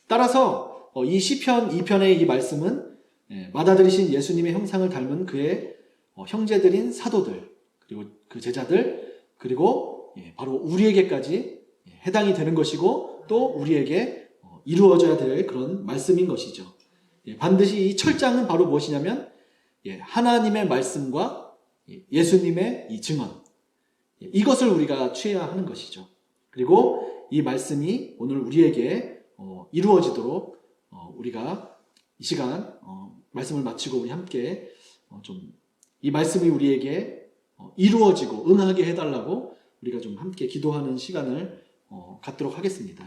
따라서 이 시편 2편의 이 말씀은 맏아들이신 예수님의 형상을 닮은 그의 형제들인 사도들, 그리고 그 제자들, 그리고 바로 우리에게까지 해당이 되는 것이고, 또 우리에게 이루어져야 될 그런 말씀인 것이죠. 반드시 이 철장은 바로 무엇이냐면 하나님의 말씀과 예수님의 이 증언, 이것을 우리가 취해야 하는 것이죠. 그리고 이 말씀이 오늘 우리에게 이루어지도록 우리가 이 시간 말씀을 마치고 우리 함께 좀 이 말씀이 우리에게 이루어지고 응하게 해달라고 우리가 좀 함께 기도하는 시간을 갖도록 하겠습니다.